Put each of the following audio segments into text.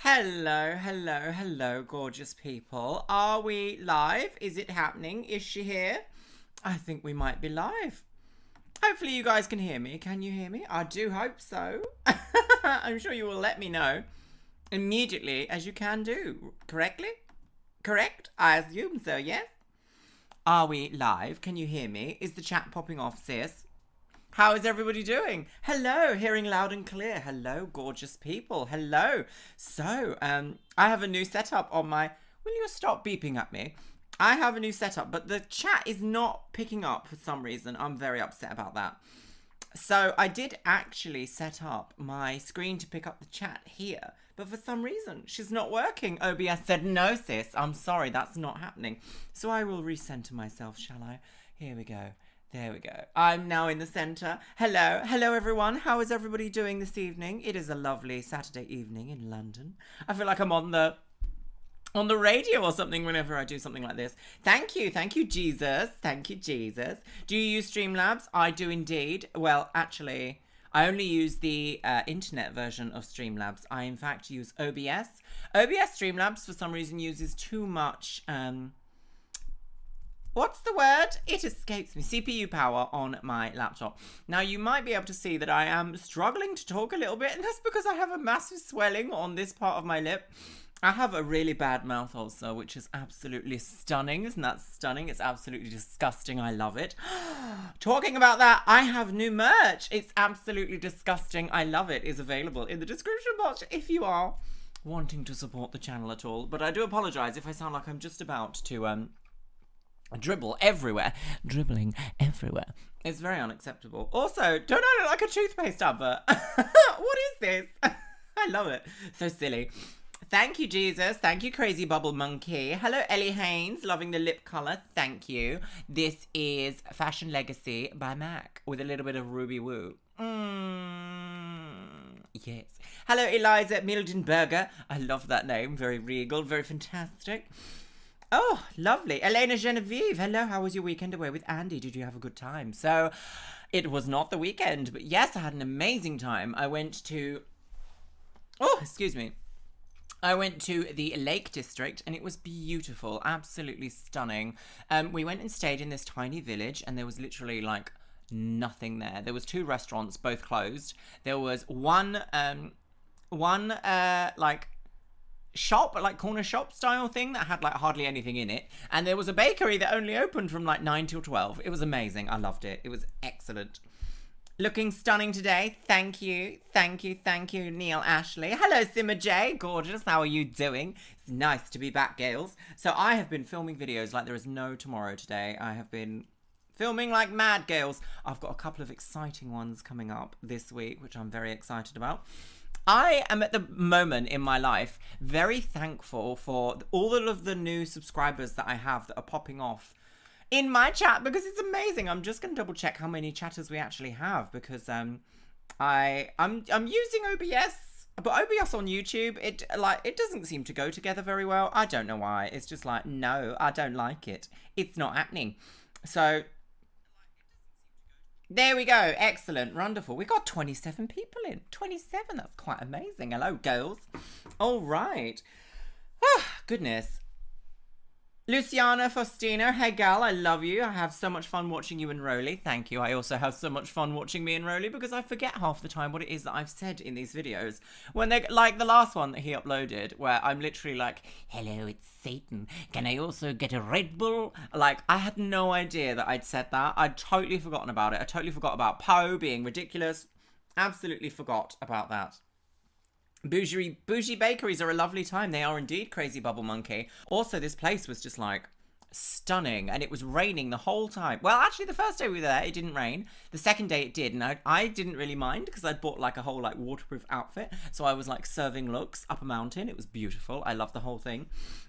Hello, hello, hello, gorgeous people. Are we live? Is it happening? Is she here? I think we might be live. Hopefully you guys can hear me. Can you hear me? I do hope so. I'm sure you will let me know immediately, as you can do. Correctly? Correct? I assume so, yes? Are we live? Can you hear me? Is the chat popping off, sis? How is everybody doing? Hello, hearing loud and clear. Hello, gorgeous people. Hello. So, I have a new setup on my... Will you stop beeping at me? I have a new setup, but the chat is not picking up for some reason. I'm very upset about that. So, I did actually set up my screen to pick up the chat here, but for some reason, she's not working. OBS said, no, sis, I'm sorry, that's not happening. So, I will recenter myself, shall I? Here we go. There we go. I'm now in the center. Hello. Hello, everyone. How is everybody doing this evening? It is a lovely Saturday evening in London. I feel like I'm on the radio or something whenever I do something like this. Thank you. Thank you, Jesus. Thank you, Jesus. Do you use Streamlabs? I do indeed. Well, actually, I only use the internet version of Streamlabs. I, in fact, use OBS. OBS Streamlabs, for some reason, uses too much... What's the word? It escapes me. CPU power on my laptop. Now, you might be able to see that I am struggling to talk a little bit, and that's because I have a massive swelling on this part of my lip. I have a really bad mouth also, which is absolutely stunning. Isn't that stunning? It's absolutely disgusting. I love it. Talking about that, I have new merch. It's absolutely disgusting. I love it. It's available in the description box if you are wanting to support the channel at all. But I do apologize if I sound like I'm just about to... dribbling everywhere. It's very unacceptable. Also, don't I look like a toothpaste advert? What is this? I love it. So silly. Thank you, Jesus. Thank you, Crazy Bubble Monkey. Hello, Ellie Haynes. Loving the lip colour. Thank you. This is Fashion Legacy by MAC with a little bit of Ruby Woo. Yes. Hello, Eliza Mildenberger. I love that name. Very regal. Very fantastic. Oh, lovely. Elena Genevieve. Hello, how was your weekend away with Andy? Did you have a good time? So, it was not the weekend, but yes, I had an amazing time. I went to... Oh, excuse me. I went to the Lake District, and it was beautiful. Absolutely stunning. We went and stayed in this tiny village, and there was literally, like, nothing there. There was 2 restaurants, both closed. There was one shop, like corner shop style thing that had like hardly anything in it, and there was a bakery that only opened from like 9 till 12. It was amazing. I loved it. It was excellent. Looking stunning today. Thank you, Neil Ashley. Hello, Simmer J. Gorgeous. How are you doing? It's nice to be back, Gales. So I have been filming videos like there is no tomorrow today. I have been filming like mad, Gales. I've got a couple of exciting ones coming up this week, which I'm very excited about. I am at the moment in my life very thankful for all of the new subscribers that I have that are popping off in my chat, because it's amazing. I'm just going to double check how many chatters we actually have, because I'm using OBS, but OBS on YouTube, it doesn't seem to go together very well. I don't know why. It's just like, no, I don't like it. It's not happening. So there we go. Excellent. Wonderful. We got 27 people in. 27. That's quite amazing. Hello, girls. All right. Oh, goodness. Luciana Faustino. Hey, gal. I love you. I have so much fun watching you and Roly. Thank you. I also have so much fun watching me and Roly, because I forget half the time what it is that I've said in these videos. When they're like the last one that he uploaded, where I'm literally like, hello, it's Satan. Can I also get a Red Bull? Like, I had no idea that I'd said that. I'd totally forgotten about it. I totally forgot about Poe being ridiculous. Absolutely forgot about that. Bougie bakeries are a lovely time. They are indeed, Crazy Bubble Monkey. Also, this place was just like stunning, and it was raining the whole time. Well, actually, the first day we were there, it didn't rain. The second day it did, and I didn't really mind, because I'd bought like a whole like waterproof outfit, so I was like serving looks up a mountain. It was beautiful. I loved the whole thing.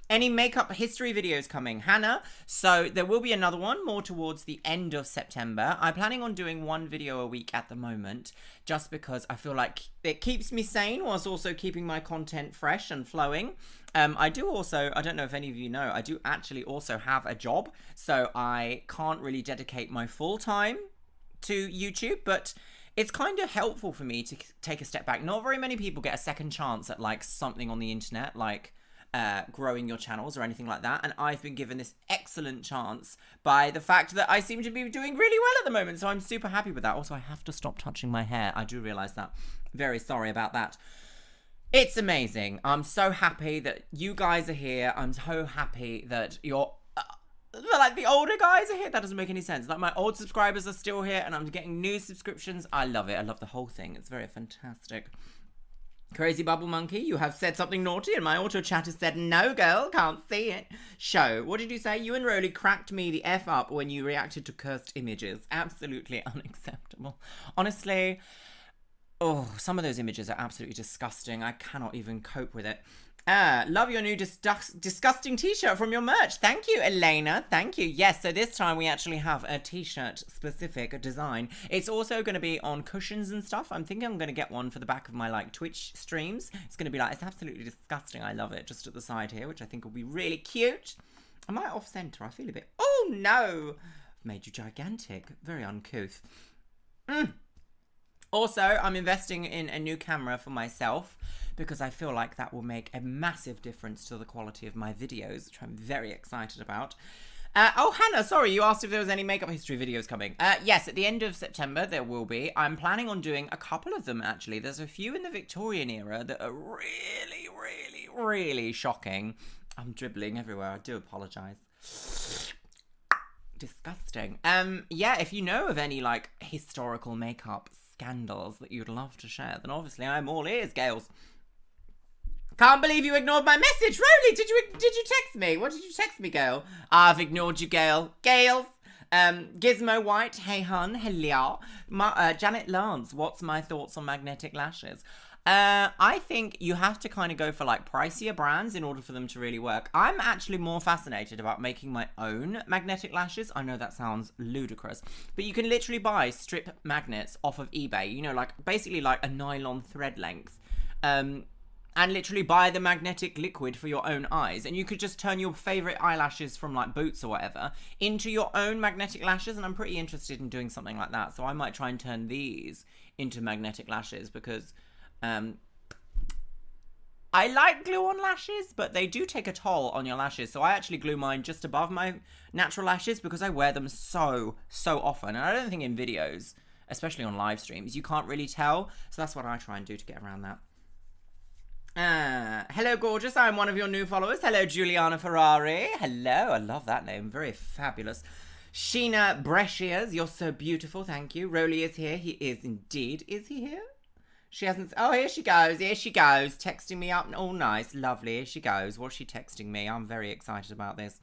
Any makeup history videos coming? Hannah, so there will be another one more towards the end of September. I'm planning on doing 1 video a week at the moment, just because I feel like it keeps me sane whilst also keeping my content fresh and flowing. I do also, I don't know if any of you know, I do actually also have a job, so I can't really dedicate my full time to YouTube, but it's kind of helpful for me to take a step back. Not very many people get a second chance at like something on the internet, like growing your channels or anything like that. And I've been given this excellent chance by the fact that I seem to be doing really well at the moment. So I'm super happy with that. Also, I have to stop touching my hair. I do realize that. Very sorry about that. It's amazing. I'm so happy that you guys are here. I'm so happy that you're like the older guys are here. That doesn't make any sense. Like my old subscribers are still here and I'm getting new subscriptions. I love it. I love the whole thing. It's very fantastic. Crazy Bubble Monkey, you have said something naughty and my auto chat has said, no girl, can't see it. Show, what did you say? You and Roly cracked me the F up when you reacted to cursed images. Absolutely unacceptable. Honestly, oh, some of those images are absolutely disgusting. I cannot even cope with it. Love your new disgusting t-shirt from your merch. Thank you, Elena. Thank you. Yes, so this time we actually have a t-shirt specific design. It's also going to be on cushions and stuff. I'm thinking I'm going to get one for the back of my like Twitch streams. It's going to be like, it's absolutely disgusting. I love it. Just at the side here, which I think will be really cute. Am I off center? I feel a bit, oh no. I've made you gigantic. Very uncouth. Also, I'm investing in a new camera for myself because I feel like that will make a massive difference to the quality of my videos, which I'm very excited about. Oh, Hannah, sorry, you asked if there was any makeup history videos coming. Yes, at the end of September there will be. I'm planning on doing a couple of them, actually. There's a few in the Victorian era that are really, really, really shocking. I'm dribbling everywhere. I do apologise. Disgusting. Yeah, if you know of any, like, historical makeup scandals that you'd love to share, then obviously I'm all ears, Gales. Can't believe you ignored my message. Roly, did you text me? What did you text me, girl? I've ignored you, Gail. Gales. Gizmo White, hey hun, hello. Janet Lance, what's my thoughts on magnetic lashes? I think you have to kind of go for like pricier brands in order for them to really work. I'm actually more fascinated about making my own magnetic lashes. I know that sounds ludicrous, but you can literally buy strip magnets off of eBay, you know, like basically like a nylon thread length. And literally buy the magnetic liquid for your own eyes. And you could just turn your favorite eyelashes from like Boots or whatever into your own magnetic lashes. And I'm pretty interested in doing something like that. So I might try and turn these into magnetic lashes because I like glue-on lashes, but they do take a toll on your lashes. So I actually glue mine just above my natural lashes because I wear them so often. And I don't think in videos, especially on live streams, you can't really tell. So that's what I try and do to get around that. Hello, gorgeous. I'm one of your new followers. Hello, Juliana Ferrari. Hello. I love that name. Very fabulous. Sheena Brescias. You're so beautiful. Thank you. Roly is here. He is indeed. Is he here? She hasn't. Oh, here she goes. Here she goes. Texting me up. All nice. Lovely. Here she goes. What's she texting me? I'm very excited about this.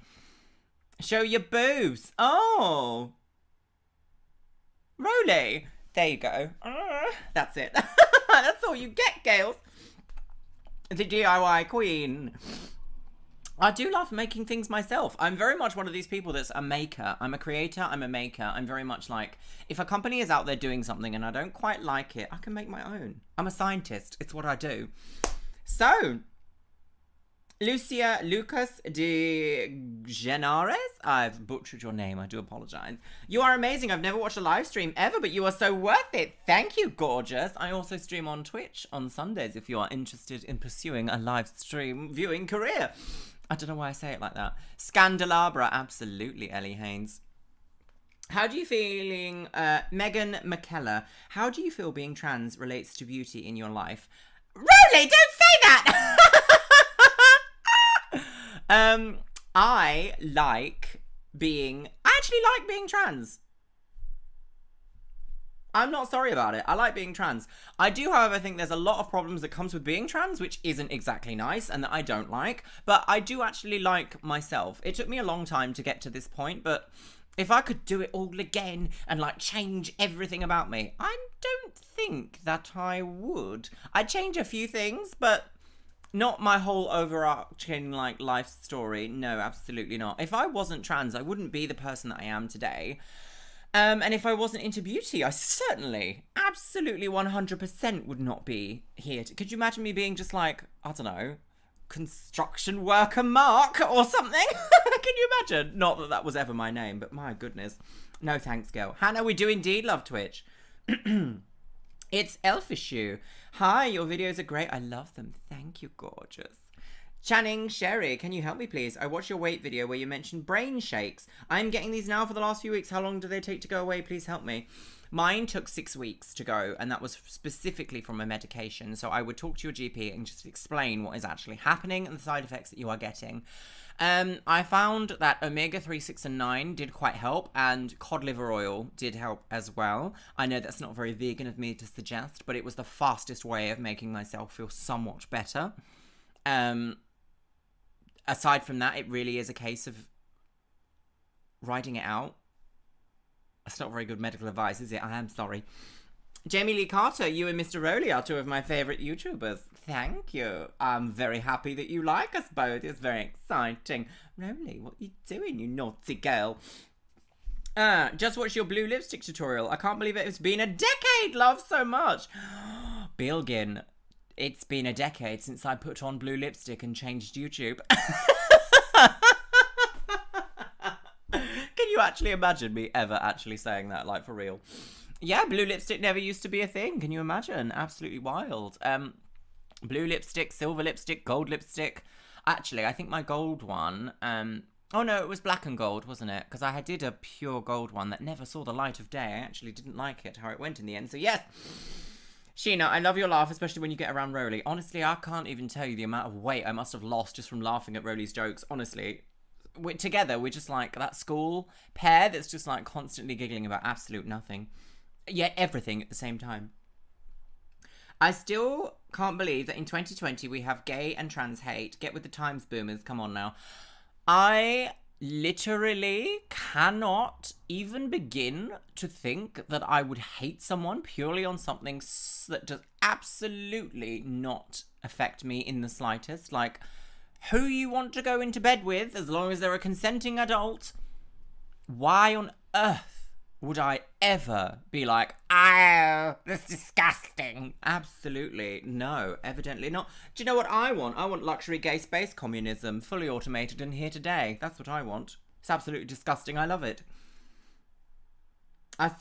Show your boobs. Oh. Roly. There you go. That's it. That's all you get, Gales. The DIY queen. I do love making things myself. I'm very much one of these people that's a maker. I'm a creator, I'm a maker. I'm very much like, if a company is out there doing something and I don't quite like it, I can make my own. I'm a scientist. It's what I do. So, Lucia Lucas de Genares. I've butchered your name. I do apologize. You are amazing. I've never watched a live stream ever, but you are so worth it. Thank you, gorgeous. I also stream on Twitch on Sundays if you are interested in pursuing a live stream viewing career. I don't know why I say it like that. Scandelabra. Absolutely, Ellie Haynes. How do you feeling, Megan McKellar, how do you feel being trans relates to beauty in your life? Roly, don't say that! I actually like being trans. I'm not sorry about it. I like being trans. I do, however, think there's a lot of problems that comes with being trans, which isn't exactly nice and that I don't like. But I do actually like myself. It took me a long time to get to this point, but if I could do it all again and like change everything about me, I don't think that I would. I'd change a few things, but not my whole overarching like life story. No, absolutely not. If I wasn't trans, I wouldn't be the person that I am today. And if I wasn't into beauty, I certainly, absolutely 100% would not be here. Could you imagine me being just like, I don't know, construction worker Mark or something? Can you imagine? Not that that was ever my name, but my goodness. No thanks, girl. Hannah, we do indeed love Twitch. It's Elfishu. Hi, your videos are great. I love them. Thank you, gorgeous. Channing Sherry, can you help me please? I watched your weight video where you mentioned brain shakes. I'm getting these now for the last few weeks. How long do they take to go away? Please help me. Mine took 6 weeks to go, and that was specifically from a medication. So I would talk to your GP and just explain what is actually happening and the side effects that you are getting. I found that omega-3, 6, and 9 did quite help, and cod liver oil did help as well. I know that's not very vegan of me to suggest, but it was the fastest way of making myself feel somewhat better. Aside from that, it really is a case of writing it out. That's not very good medical advice, is it? I am sorry. Jamie Lee Carter, you and Mr. Rowley are two of my favourite YouTubers. Thank you. I'm very happy that you like us both. It's very exciting. Rowley, what are you doing, you naughty girl? Just watched your blue lipstick tutorial. I can't believe it's been a decade. Love so much. Bilgin, it's been a decade since I put on blue lipstick and changed YouTube. Can you actually imagine me ever actually saying that, like, for real? Yeah, blue lipstick never used to be a thing. Can you imagine? Absolutely wild. Blue lipstick, silver lipstick, gold lipstick. Actually, I think my gold one... oh, no, it was black and gold, wasn't it? Because I did a pure gold one that never saw the light of day. I actually didn't like it, how it went in the end. So, yes. Sheena, I love your laugh, especially when you get around Rowley. Honestly, I can't even tell you the amount of weight I must have lost just from laughing at Rowley's jokes. Honestly. Together, we're just like that school pair that's just like constantly giggling about absolute nothing. Yet everything at the same time. I still can't believe that in 2020 we have gay and trans hate. Get with the times, boomers. Come on now. I literally cannot even begin to think that I would hate someone purely on something that does absolutely not affect me in the slightest. Like, who you want to go into bed with, as long as they're a consenting adult. Why on earth would I ever be like, oh, that's disgusting? Absolutely no, evidently not. Do you know what I want? I want luxury gay space communism, fully automated and here today. That's what I want. It's absolutely disgusting. I love it.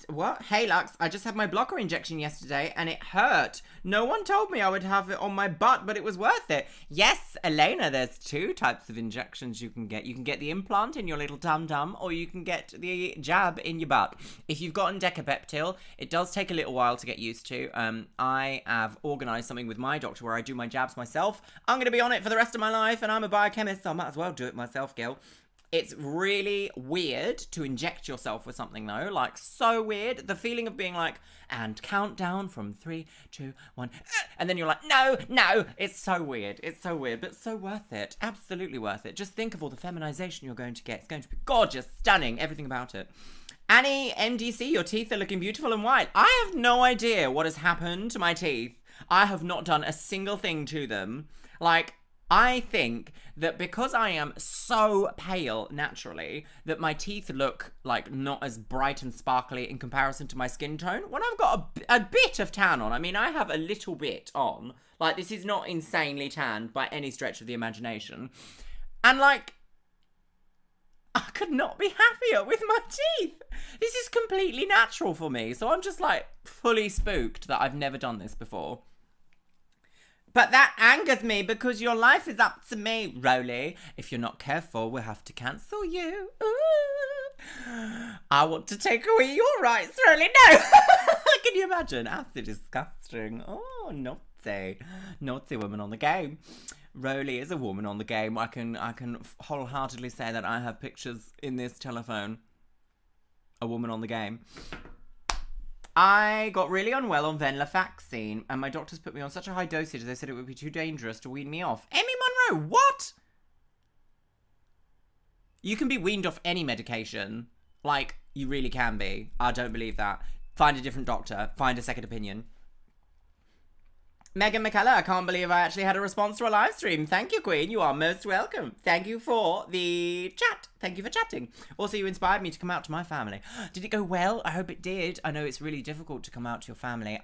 What? Hey, Lux, I just had my blocker injection yesterday and it hurt. No one told me I would have it on my butt, but it was worth it. Yes, Elena, there's 2 types of injections you can get. You can get the implant in your little tum-tum, or you can get the jab in your butt. If you've gotten Decapeptyl, it does take a little while to get used to. I have organised something with my doctor where I do my jabs myself. I'm going to be on it for the rest of my life, and I'm a biochemist, so I might as well do it myself, girl. It's really weird to inject yourself with something, though. Like, so weird. The feeling of being like, and count down from 3, 2, 1. And then you're like, no, no. It's so weird. It's so weird, but so worth it. Absolutely worth it. Just think of all the feminization you're going to get. It's going to be gorgeous, stunning, everything about it. Annie, MDC, your teeth are looking beautiful and white. I have no idea what has happened to my teeth. I have not done a single thing to them. Like, I think that because I am so pale naturally, that my teeth look like not as bright and sparkly in comparison to my skin tone. When I've got a bit of tan on, I mean, I have a little bit on. Like, this is not insanely tanned by any stretch of the imagination. And, like, I could not be happier with my teeth. This is completely natural for me. So I'm just, like, fully spooked that I've never done this before. But that angers me because your life is up to me, Rowley. If you're not careful, we'll have to cancel you. Ooh. I want to take away your rights, Rowley. No! Can you imagine? Acid disgusting. Oh, naughty. Naughty woman on the game. Rowley is a woman on the game. I can wholeheartedly say that I have pictures in this telephone. A woman on the game. I got really unwell on venlafaxine, and my doctors put me on such a high dosage they said it would be too dangerous to wean me off. Emmy Monroe, what? You can be weaned off any medication. Like, you really can be. I don't believe that. Find a different doctor. Find a second opinion. Megan McKellar, I can't believe I actually had a response to a live stream. Thank you, Queen. You are most welcome. Thank you for the chat. Thank you for chatting. Also, you inspired me to come out to my family. Did it go well? I hope it did. I know it's really difficult to come out to your family.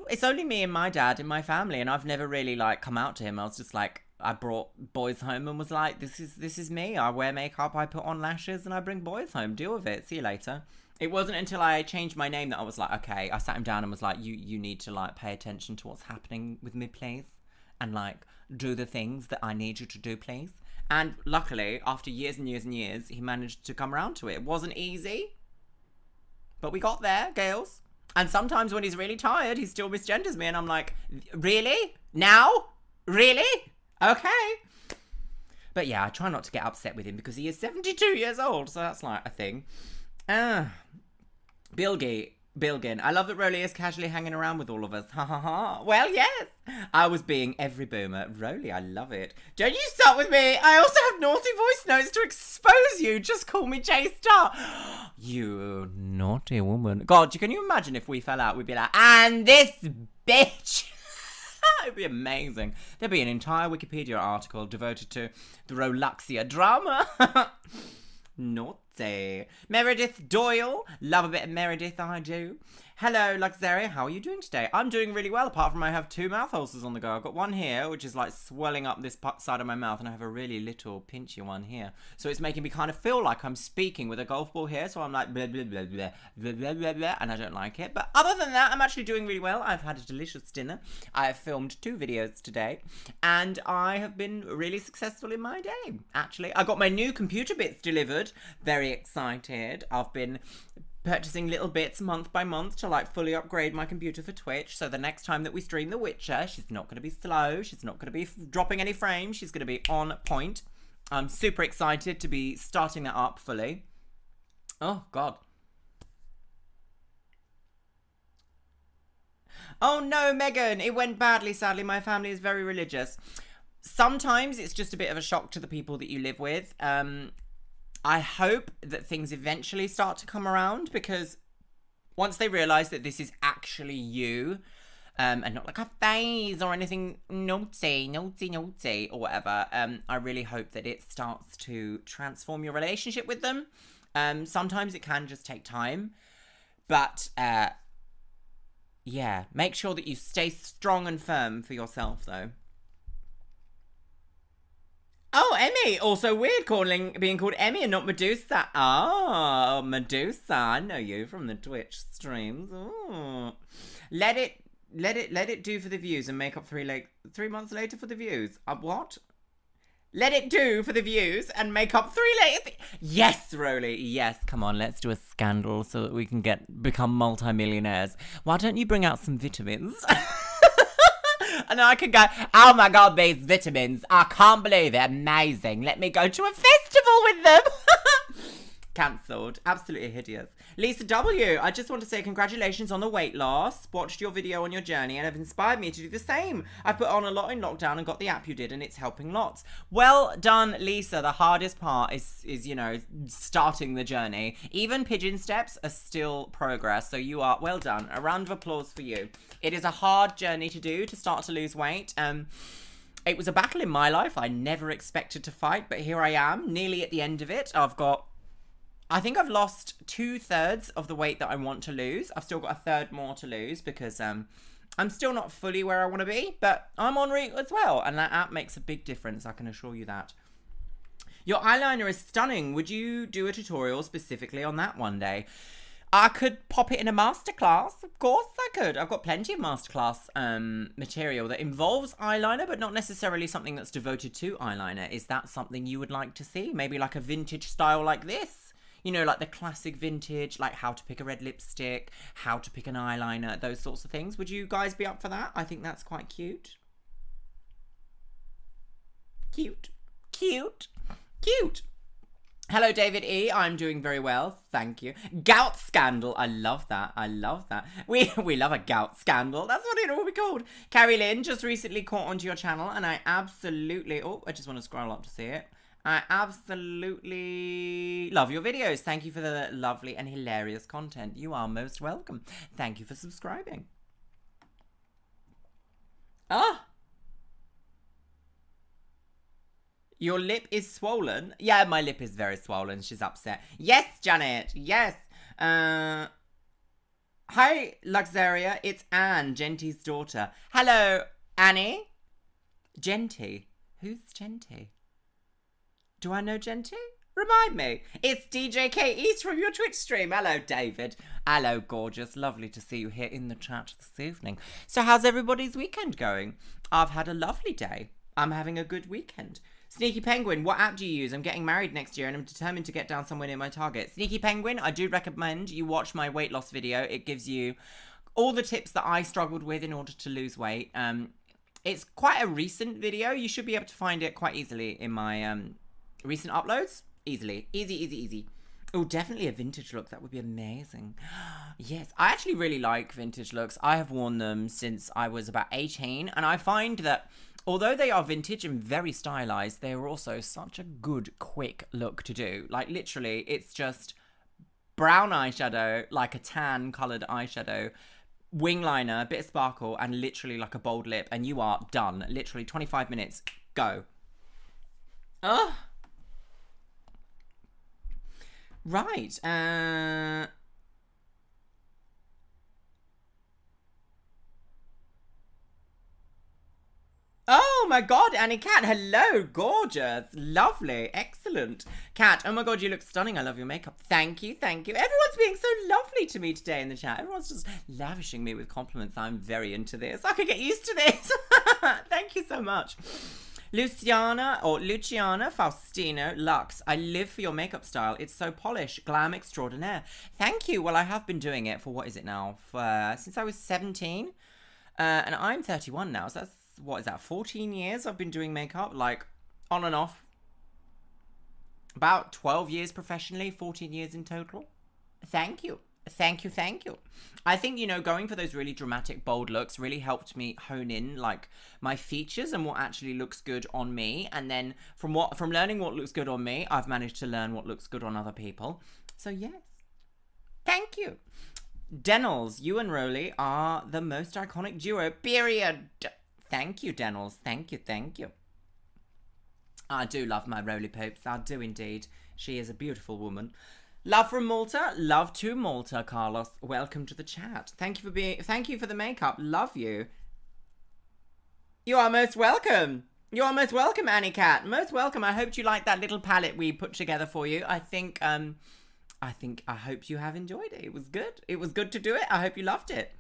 It's only me and my dad in my family, and I've never really, like, come out to him. I was just like, I brought boys home and was like, this is me. I wear makeup, I put on lashes, and I bring boys home. Deal with it. See you later. It wasn't until I changed my name that I was like, okay, I sat him down and was like, you need to like pay attention to what's happening with me, please. And like do the things that I need you to do, please. And luckily, after years and years and years, he managed to come around to it. It wasn't easy, but we got there, girls. And sometimes when he's really tired, he still misgenders me. And I'm like, really? Now? Really? Okay. But yeah, I try not to get upset with him because he is 72 years old. So that's like a thing. Bilgin, I love that Roly is casually hanging around with all of us. Ha ha ha. Well, yes. I was being every boomer. Roly, I love it. Don't you start with me. I also have naughty voice notes to expose you. Just call me J Star. You naughty woman. God, can you imagine if we fell out? We'd be like, and this bitch. It'd be amazing. There'd be an entire Wikipedia article devoted to the Roluxia drama. Naughty. Meredith Doyle. Love a bit of Meredith, I do. Hello, Luxaria. How are you doing today? I'm doing really well, apart from I have 2 mouth ulcers on the go. I've got one here, which is like swelling up this side of my mouth, and I have a really little pinchy one here. So it's making me kind of feel like I'm speaking with a golf ball here, so I'm like blah, blah, blah, blah, blah, blah, blah, blah, and I don't like it. But other than that, I'm actually doing really well. I've had a delicious dinner. I have filmed 2 videos today, and I have been really successful in my day, actually. I got my new computer bits delivered. Very excited. I've been purchasing little bits month by month to like fully upgrade my computer for Twitch, so the next time that we stream The Witcher, she's not going to be slow, she's not going to be dropping any frames, she's going to be on point. I'm super excited to be starting that up fully. Oh god. Oh no, Megan, it went badly, sadly. My family is very religious. Sometimes it's just a bit of a shock to the people that you live with. I hope that things eventually start to come around, because once they realise that this is actually you, and not like a phase or anything naughty or whatever, I really hope that it starts to transform your relationship with them. Sometimes it can just take time, but yeah, make sure that you stay strong and firm for yourself though. Oh, Emmy. Also weird being called Emmy and not Medusa. Oh, Medusa. I know you from the Twitch streams. Oh. Let it do for the views and make up 3 months later for the views. What? Let it do for the views and make up 3 later. Yes, Roly. Yes. Come on, let's do a scandal so that we can become multimillionaires. Why don't you bring out some vitamins? And I can go, oh my god, these vitamins, I can't believe it, amazing. Let me go to a festival with them. Cancelled. Absolutely hideous. Lisa W, I just want to say congratulations on the weight loss. Watched your video on your journey and have inspired me to do the same. I put on a lot in lockdown and got the app you did, and it's helping lots. Well done, Lisa. The hardest part is you know, starting the journey. Even pigeon steps are still progress, so you are well done. A round of applause for you. It is a hard journey to do to start to lose weight. It was a battle in my life I never expected to fight, but here I am, nearly at the end of it. I think I've lost 2/3 of the weight that I want to lose. I've still got a third more to lose because I'm still not fully where I want to be, but I'm en route as well. And that app makes a big difference, I can assure you that. Your eyeliner is stunning. Would you do a tutorial specifically on that one day? I could pop it in a masterclass. Of course I could. I've got plenty of masterclass material that involves eyeliner, but not necessarily something that's devoted to eyeliner. Is that something you would like to see? Maybe like a vintage style like this? You know, like the classic vintage, like how to pick a red lipstick, how to pick an eyeliner, those sorts of things. Would you guys be up for that? I think that's quite cute. Cute. Cute. Cute. Hello, David E. I'm doing very well. Thank you. Gout scandal. I love that. I love that. We love a gout scandal. That's what it will be called. Carrie Lynn just recently caught onto your channel, and I absolutely... Oh, I just want to scroll up to see it. I absolutely love your videos. Thank you for the lovely and hilarious content. You are most welcome. Thank you for subscribing. Ah! Your lip is swollen? Yeah, my lip is very swollen. She's upset. Yes, Janet. Yes. Hi, Luxaria. It's Anne, Genty's daughter. Hello, Annie. Genty. Who's Genty? Do I know Genty? Remind me. It's DJ K East from your Twitch stream. Hello, David. Hello, gorgeous. Lovely to see you here in the chat this evening. So how's everybody's weekend going? I've had a lovely day. I'm having a good weekend. Sneaky Penguin, what app do you use? I'm getting married next year and I'm determined to get down somewhere near my target. Sneaky Penguin, I do recommend you watch my weight loss video. It gives you all the tips that I struggled with in order to lose weight. It's quite a recent video. You should be able to find it quite easily in my recent uploads. Easily. Easy. Oh, definitely a vintage look. That would be amazing. Yes, I actually really like vintage looks. I have worn them since I was about 18. And I find that although they are vintage and very stylized, they are also such a good, quick look to do. Like, literally, it's just brown eyeshadow, like a tan coloured eyeshadow, wing liner, a bit of sparkle, and literally like a bold lip. And you are done. Literally 25 minutes. Go. Ugh. Right. Oh my god, Annie Cat, hello, gorgeous, lovely, excellent. Cat, oh my god, you look stunning, I love your makeup. Thank you. Everyone's being so lovely to me today in the chat. Everyone's just lavishing me with compliments. I'm very into this. I could get used to this. Thank you so much. Luciana Faustino Lux, I live for your makeup style. It's so polished, glam extraordinaire. Thank you. Well, I have been doing it for, what is it now? Since I was 17. And I'm 31 now, so that's, what is that, 14 years I've been doing makeup, like, on and off. About 12 years professionally, 14 years in total. Thank you. I think, you know, going for those really dramatic, bold looks really helped me hone in, like, my features and what actually looks good on me. And then from learning what looks good on me, I've managed to learn what looks good on other people. So, yes. Thank you. Dennels, you and Roly are the most iconic duo, period. Thank you, Dennels. Thank you. I do love my Roly Popes. I do indeed. She is a beautiful woman. Love from Malta. Love to Malta, Carlos. Welcome to the chat. Thank you for the makeup. Love you. You are most welcome. Annie Cat. Most welcome. I hope you liked that little palette we put together for you. I hope you have enjoyed it. It was good. It was good to do it. I hope you loved it.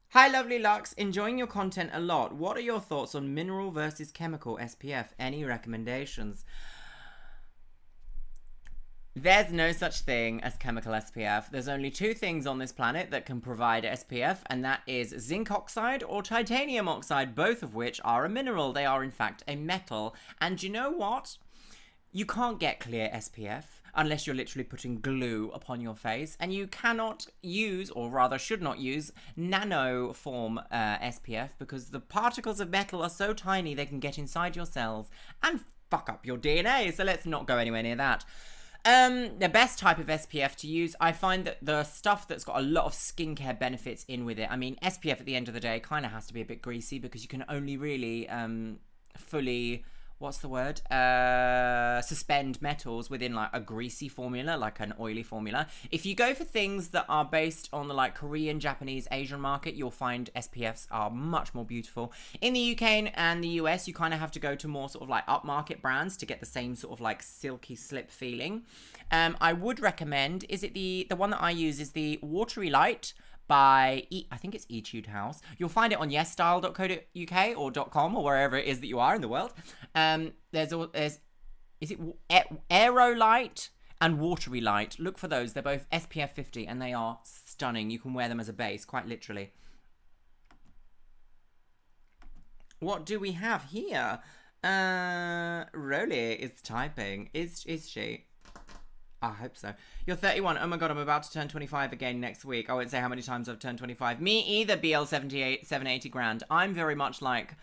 Hi, lovely Lux. Enjoying your content a lot. What are your thoughts on mineral versus chemical SPF? Any recommendations? There's no such thing as chemical SPF. There's only two things on this planet that can provide SPF, and that is zinc oxide or titanium oxide, both of which are a mineral. They are, in fact, a metal. And you know what? You can't get clear SPF unless you're literally putting glue upon your face, and you cannot use, or rather should not use, nano form SPF, because the particles of metal are so tiny they can get inside your cells and fuck up your DNA, so let's not go anywhere near that. The best type of SPF to use, I find that the stuff that's got a lot of skincare benefits in with it. I mean, SPF at the end of the day kind of has to be a bit greasy, because you can only really fully, suspend metals within like a greasy formula, like an oily formula. If you go for things that are based on the like Korean, Japanese, Asian market, you'll find SPFs are much more beautiful. In the UK and the US, you kind of have to go to more sort of like upmarket brands to get the same sort of like silky slip feeling. I would recommend, the one that I use is the Watery Light by, I think it's Etude House. You'll find it on yesstyle.co.uk or .com or wherever it is that you are in the world. Is it Aerolight and Watery Light? Look for those. They're both SPF 50 and they are stunning. You can wear them as a base, quite literally. What do we have here? Roly is typing. Is she? I hope so. You're 31. Oh my god, I'm about to turn 25 again next week. I won't say how many times I've turned 25. Me either, BL78, 780 grand. I'm very much like,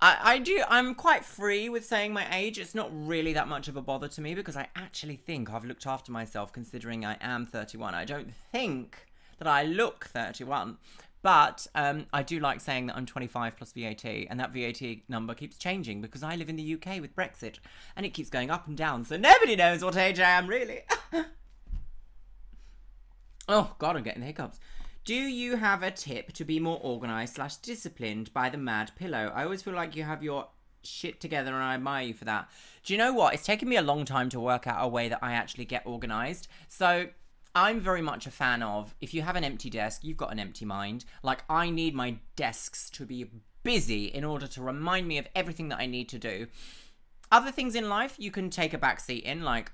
I'm quite free with saying my age. It's not really that much of a bother to me, because I actually think I've looked after myself, considering I am 31. I don't think that I look 31. But I do like saying that I'm 25 plus VAT, and that VAT number keeps changing because I live in the UK with Brexit, and it keeps going up and down, so nobody knows what age I am, really. Oh, God, I'm getting the hiccups. Do you have a tip to be more organised / disciplined by the mad pillow? I always feel like you have your shit together, and I admire you for that. Do you know what? It's taken me a long time to work out a way that I actually get organized. So I'm very much a fan of, if you have an empty desk, you've got an empty mind. Like, I need my desks to be busy in order to remind me of everything that I need to do. Other things in life you can take a back seat in, like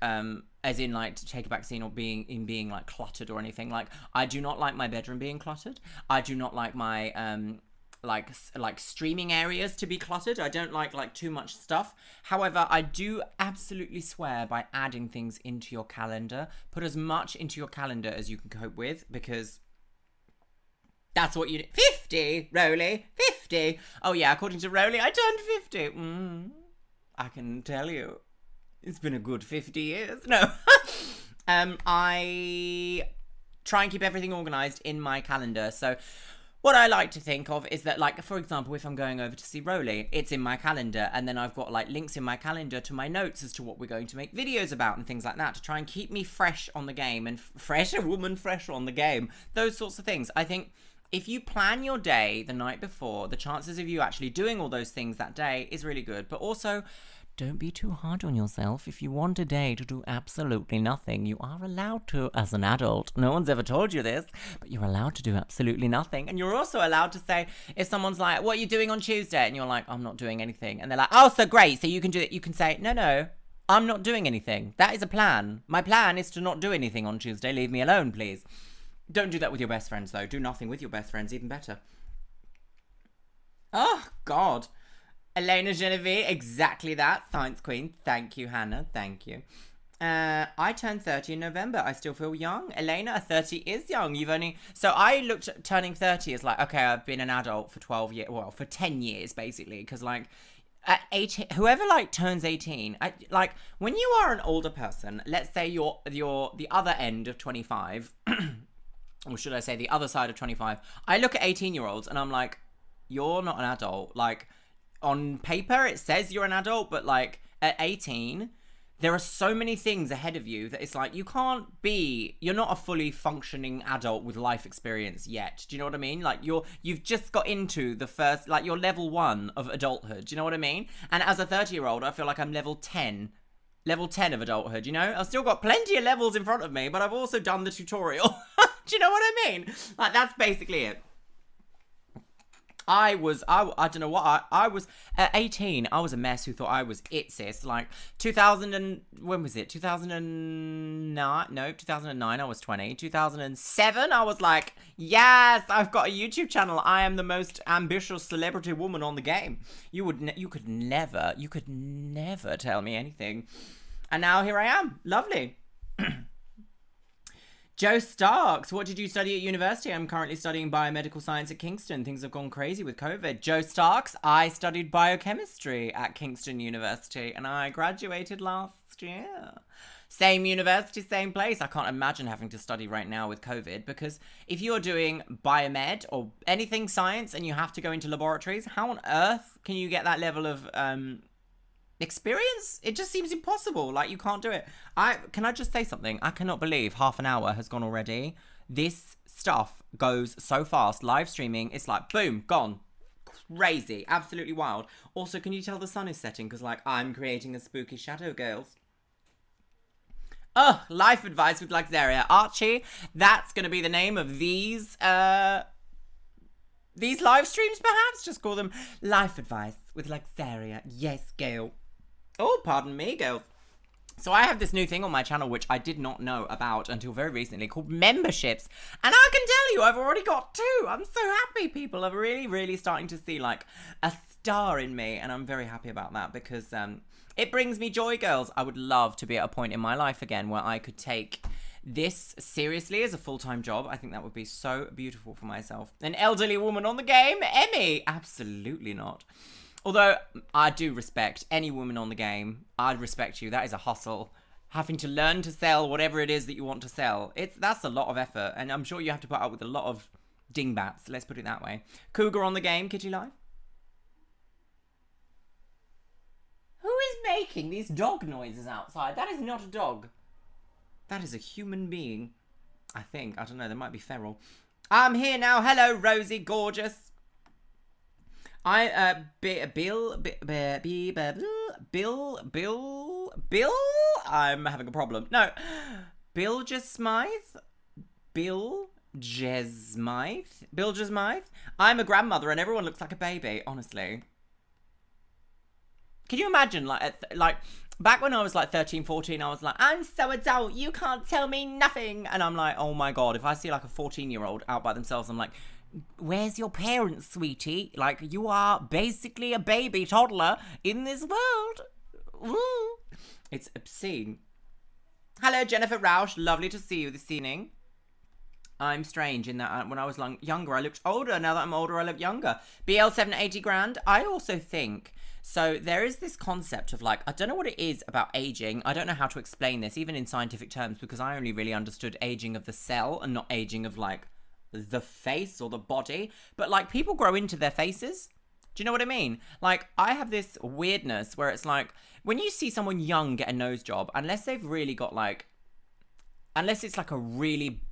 as in like to take a back seat or being like cluttered or anything. Like, I do not like my bedroom being cluttered. I do not like my like streaming areas to be cluttered. I don't like too much stuff. However, I do absolutely swear by adding things into your calendar. Put as much into your calendar as you can cope with, because that's what you do. 50, Rowley, 50. Oh yeah, according to Rowley, I turned 50. I can tell you, it's been a good 50 years. No. I try and keep everything organized in my calendar. So what I like to think of is that, like, for example, if I'm going over to see Rowley, it's in my calendar, and then I've got like links in my calendar to my notes as to what we're going to make videos about and things like that, to try and keep me fresh on the game, and fresh on the game, those sorts of things. I think if you plan your day the night before, the chances of you actually doing all those things that day is really good. But also, don't be too hard on yourself. If you want a day to do absolutely nothing, you are allowed to as an adult. No one's ever told you this, but you're allowed to do absolutely nothing. And you're also allowed to say, if someone's like, what are you doing on Tuesday? And you're like, I'm not doing anything. And they're like, oh, so great. So you can do it. You can say, no, I'm not doing anything. That is a plan. My plan is to not do anything on Tuesday. Leave me alone, please. Don't do that with your best friends, though. Do nothing with your best friends, even better. Oh, God. Elena Genevieve, exactly that. Science Queen. Thank you, Hannah. Thank you. I turned 30 in November. I still feel young. Elena, 30 is young. You've only... So I looked at turning 30 as like, okay, I've been an adult for 12 years. Well, for 10 years, basically. Because, like, at 18... Whoever, like, turns 18... like, when you are an older person, let's say you're the other end of 25... or should I say the other side of 25, I look at 18-year-olds and I'm like, you're not an adult. Like, on paper, it says you're an adult, but, like, at 18, there are so many things ahead of you that it's like, you're not a fully functioning adult with life experience yet. Do you know what I mean? Like, you've just got into the first, like, you're level 1 of adulthood. Do you know what I mean? And as a 30-year-old, I feel like I'm level 10 of adulthood, you know? I've still got plenty of levels in front of me, but I've also done the tutorial. Do you know what I mean? Like, that's basically it. I don't know what, I was, at 18, I was a mess who thought I was it, sis. Like, when was it? 2009? No, 2009, I was 20. 2007, I was like, yes, I've got a YouTube channel. I am the most ambitious celebrity woman on the game. You could never tell me anything. And now here I am. Lovely. Joe Starks, what did you study at university? I'm currently studying biomedical science at Kingston. Things have gone crazy with COVID. Joe Starks, I studied biochemistry at Kingston University, and I graduated last year. Same university, same place. I can't imagine having to study right now with COVID, because if you're doing biomed or anything science and you have to go into laboratories, how on earth can you get that level of experience? It just seems impossible. Like, you can't do it. Can I just say something? I cannot believe half an hour has gone already. This stuff goes so fast. Live streaming, it's like boom, gone. Crazy, absolutely wild. Also, can you tell the sun is setting? Because, like, I'm creating a spooky shadow, girls. Life advice with Luxaria. Archie, that's gonna be the name of these live streams, perhaps. Just call them life advice with Luxaria. Yes, girl. Oh, pardon me, girls. So I have this new thing on my channel, which I did not know about until very recently, called memberships. And I can tell you, I've already got 2. I'm so happy. People are really, really starting to see, like, a star in me. And I'm very happy about that, because it brings me joy, girls. I would love to be at a point in my life again where I could take this seriously as a full-time job. I think that would be so beautiful for myself. An elderly woman on the game? Emmy? Absolutely not. Although, I do respect any woman on the game. I'd respect you. That is a hustle. Having to learn to sell whatever it is that you want to sell. That's a lot of effort. And I'm sure you have to put up with a lot of dingbats. Let's put it that way. Cougar on the game, Kitty Live. Who is making these dog noises outside? That is not a dog. That is a human being. I think. I don't know. They might be feral. I'm here now. Hello, Rosie. Gorgeous. Bill. I'm having a problem. No, Bill Smythe. Bill Smythe. I'm a grandmother, and everyone looks like a baby. Honestly, can you imagine? Like back when I was like 13, 14, I was like, I'm so adult, you can't tell me nothing. And I'm like, oh my God, if I see like a 14-year-old out by themselves, I'm like, where's your parents, sweetie? Like, you are basically a baby toddler in this world. Ooh. It's obscene. Hello, Jennifer Rausch. Lovely to see you this evening. I'm strange in that when I was younger, I looked older. Now that I'm older, I look younger. BL780 grand. I also think... So there is this concept of like, I don't know what it is about aging. I don't know how to explain this, even in scientific terms, because I only really understood aging of the cell and not aging of like the face or the body. But like people grow into their faces. Do you know what I mean? Like I have this weirdness where it's like, when you see someone young get a nose job, unless they've really got like, unless it's like a really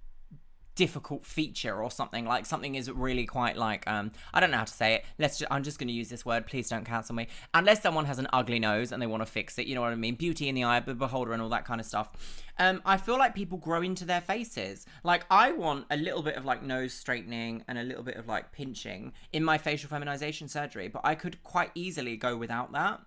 difficult feature or something, like something is really quite like I don't know how to say it, I'm just going to use this word, please don't cancel me, unless someone has an ugly nose and they want to fix it, you know what I mean, beauty in the eye of the beholder and all that kind of stuff. I feel like people grow into their faces. Like I want a little bit of like nose straightening and a little bit of like pinching in my facial feminization surgery, but I could quite easily go without that.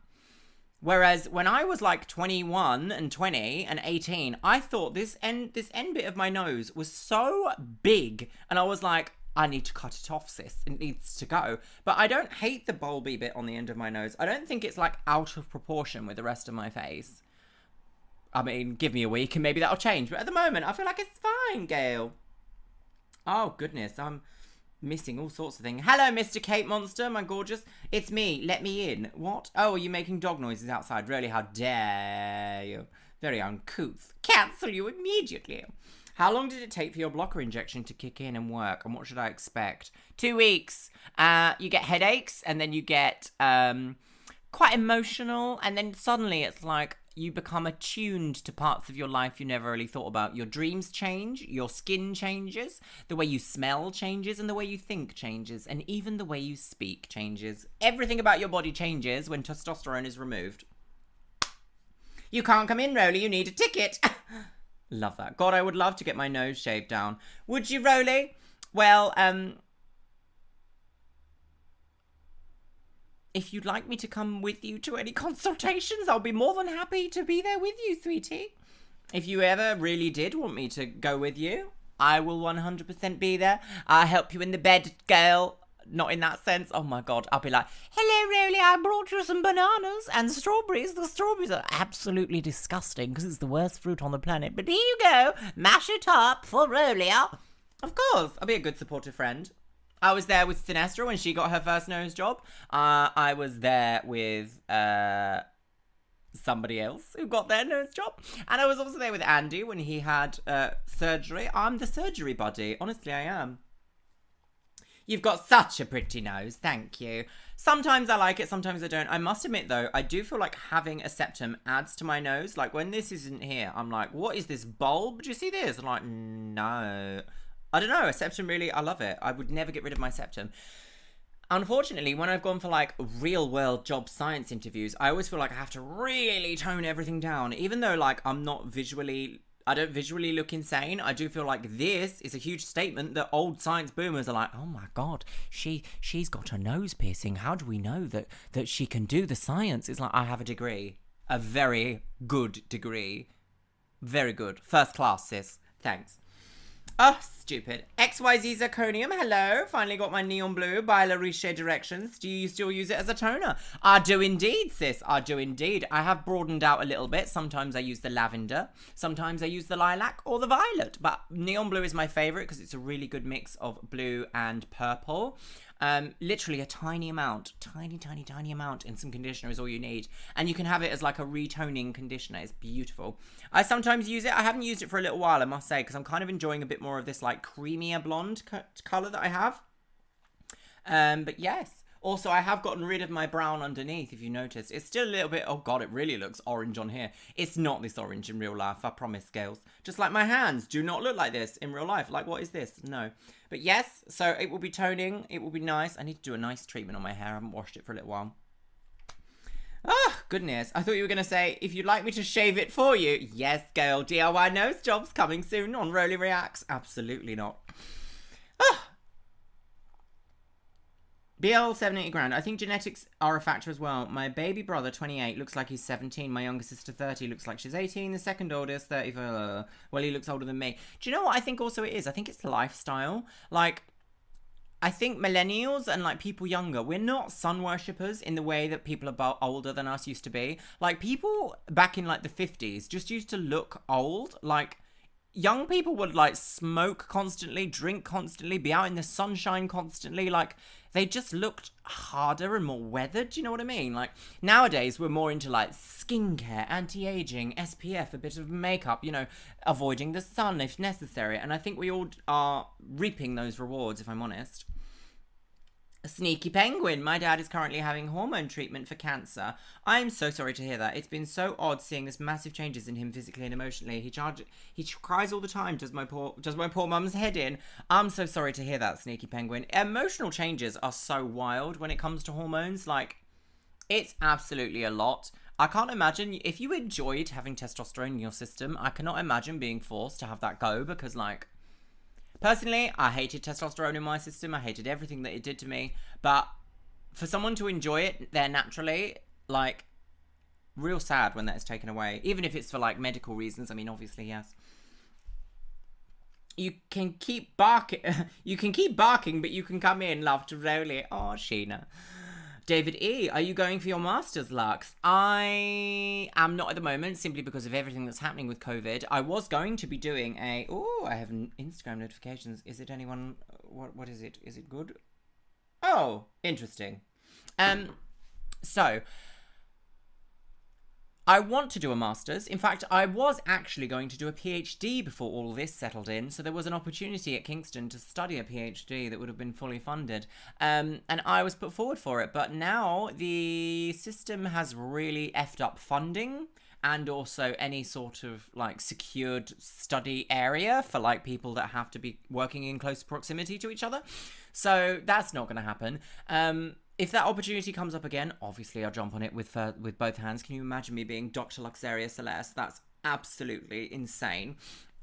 Whereas when I was like 21 and 20 and 18, I thought this end bit of my nose was so big. And I was like, I need to cut it off, sis. It needs to go. But I don't hate the bulby bit on the end of my nose. I don't think it's like out of proportion with the rest of my face. I mean, give me a week and maybe that'll change. But at the moment, I feel like it's fine, Gail. Oh, goodness. I'm missing all sorts of things. Hello, Mr. Cape Monster, my gorgeous. It's me. Let me in. What? Oh, are you making dog noises outside? Really? How dare you? Very uncouth. Cancel you immediately. How long did it take for your blocker injection to kick in and work? And what should I expect? 2 weeks. You get headaches, and then you get quite emotional, and then suddenly it's like you become attuned to parts of your life you never really thought about. Your dreams change, your skin changes, the way you smell changes, and the way you think changes, and even the way you speak changes. Everything about your body changes when testosterone is removed. You can't come in, Roly, you need a ticket. Love that. God, I would love to get my nose shaved down. Would you, Roly? Well, if you'd like me to come with you to any consultations, I'll be more than happy to be there with you, sweetie. If you ever really did want me to go with you, I will 100% be there. I'll help you in the bed, girl. Not in that sense. Oh my God. I'll be like, hello, Roly, I brought you some bananas and strawberries. The strawberries are absolutely disgusting because it's the worst fruit on the planet. But here you go. Mash it up for Roly. Of course. I'll be a good supportive friend. I was there with Sinestra when she got her first nose job. I was there with somebody else who got their nose job. And I was also there with Andy when he had surgery. I'm the surgery buddy. Honestly, I am. You've got such a pretty nose. Thank you. Sometimes I like it, sometimes I don't. I must admit, though, I do feel like having a septum adds to my nose. Like, when this isn't here, I'm like, what is this bulb? Do you see this? I'm like, no. I don't know. A septum really, I love it. I would never get rid of my septum. Unfortunately, when I've gone for like real world job science interviews, I always feel like I have to really tone everything down. Even though like I don't visually look insane, I do feel like this is a huge statement that old science boomers are like, oh my God, she's got a nose piercing. How do we know that she can do the science? It's like, I have a degree. A very good degree. Very good. First class, sis. Thanks. Oh, stupid. XYZ Zirconium, hello. Finally got my neon blue by La Riche Directions. Do you still use it as a toner? I do indeed, sis. I do indeed. I have broadened out a little bit. Sometimes I use the lavender. Sometimes I use the lilac or the violet. But neon blue is my favorite because it's a really good mix of blue and purple. Literally a tiny amount, tiny amount in some conditioner is all you need. And you can have it as like a retoning conditioner. It's beautiful. I sometimes use it. I haven't used it for a little while, I must say, because I'm kind of enjoying a bit more of this like creamier blonde color that I have. But yes. Also, I have gotten rid of my brown underneath, if you notice. It's still a little bit, oh god, it really looks orange on here. It's not this orange in real life, I promise, Scales. Just like my hands do not look like this in real life. Like, what is this? No. But yes, so it will be toning. It will be nice. I need to do a nice treatment on my hair. I haven't washed it for a little while. Oh, goodness. I thought you were going to say, if you'd like me to shave it for you. Yes, girl. DIY nose jobs coming soon on Roly Reacts. Absolutely not. Ah. BL 780 grand. I think genetics are a factor as well. My baby brother, 28, looks like he's 17. My younger sister, 30, looks like she's 18. The second oldest, 30. Well, he looks older than me. Do you know what I think also it is? I think it's lifestyle. Like, I think millennials and like people younger, we're not sun worshippers in the way that people about older than us used to be. Like people back in like the 50s just used to look old. Like young people would like smoke constantly, drink constantly, be out in the sunshine constantly. Like they just looked harder and more weathered. Do you know what I mean? Like nowadays we're more into like skincare, anti-aging, SPF, a bit of makeup, you know, avoiding the sun if necessary. And I think we all are reaping those rewards, if I'm honest. A sneaky penguin. My dad is currently having hormone treatment for cancer. I'm so sorry to hear that. It's been so odd seeing this massive changes in him physically and emotionally. He cries all the time. Does my poor mum's head in? I'm so sorry to hear that, sneaky penguin. Emotional changes are so wild when it comes to hormones. Like, it's absolutely a lot. I can't imagine if you enjoyed having testosterone in your system. I cannot imagine being forced to have that go because, like, personally, I hated testosterone in my system. I hated everything that it did to me. But for someone to enjoy it there naturally, like, real sad when that is taken away. Even if it's for, like, medical reasons. I mean, obviously, yes. You can keep barking. You can keep barking, but you can come in, love to Roly. Oh, Sheena. David E., are you going for your master's, Lux? I am not at the moment, simply because of everything that's happening with COVID. I was going to be doing a... Oh, I have Instagram notifications. Is it anyone... What is it? Is it good? Oh, interesting. So... I want to do a master's. In fact, I was actually going to do a PhD before all this settled in. So there was an opportunity at Kingston to study a PhD that would have been fully funded. And I was put forward for it. But now the system has really effed up funding and also any sort of like secured study area for like people that have to be working in close proximity to each other. So that's not going to happen. If that opportunity comes up again, obviously I'll jump on it with both hands. Can you imagine me being Dr. Luxaria Celeste? That's absolutely insane.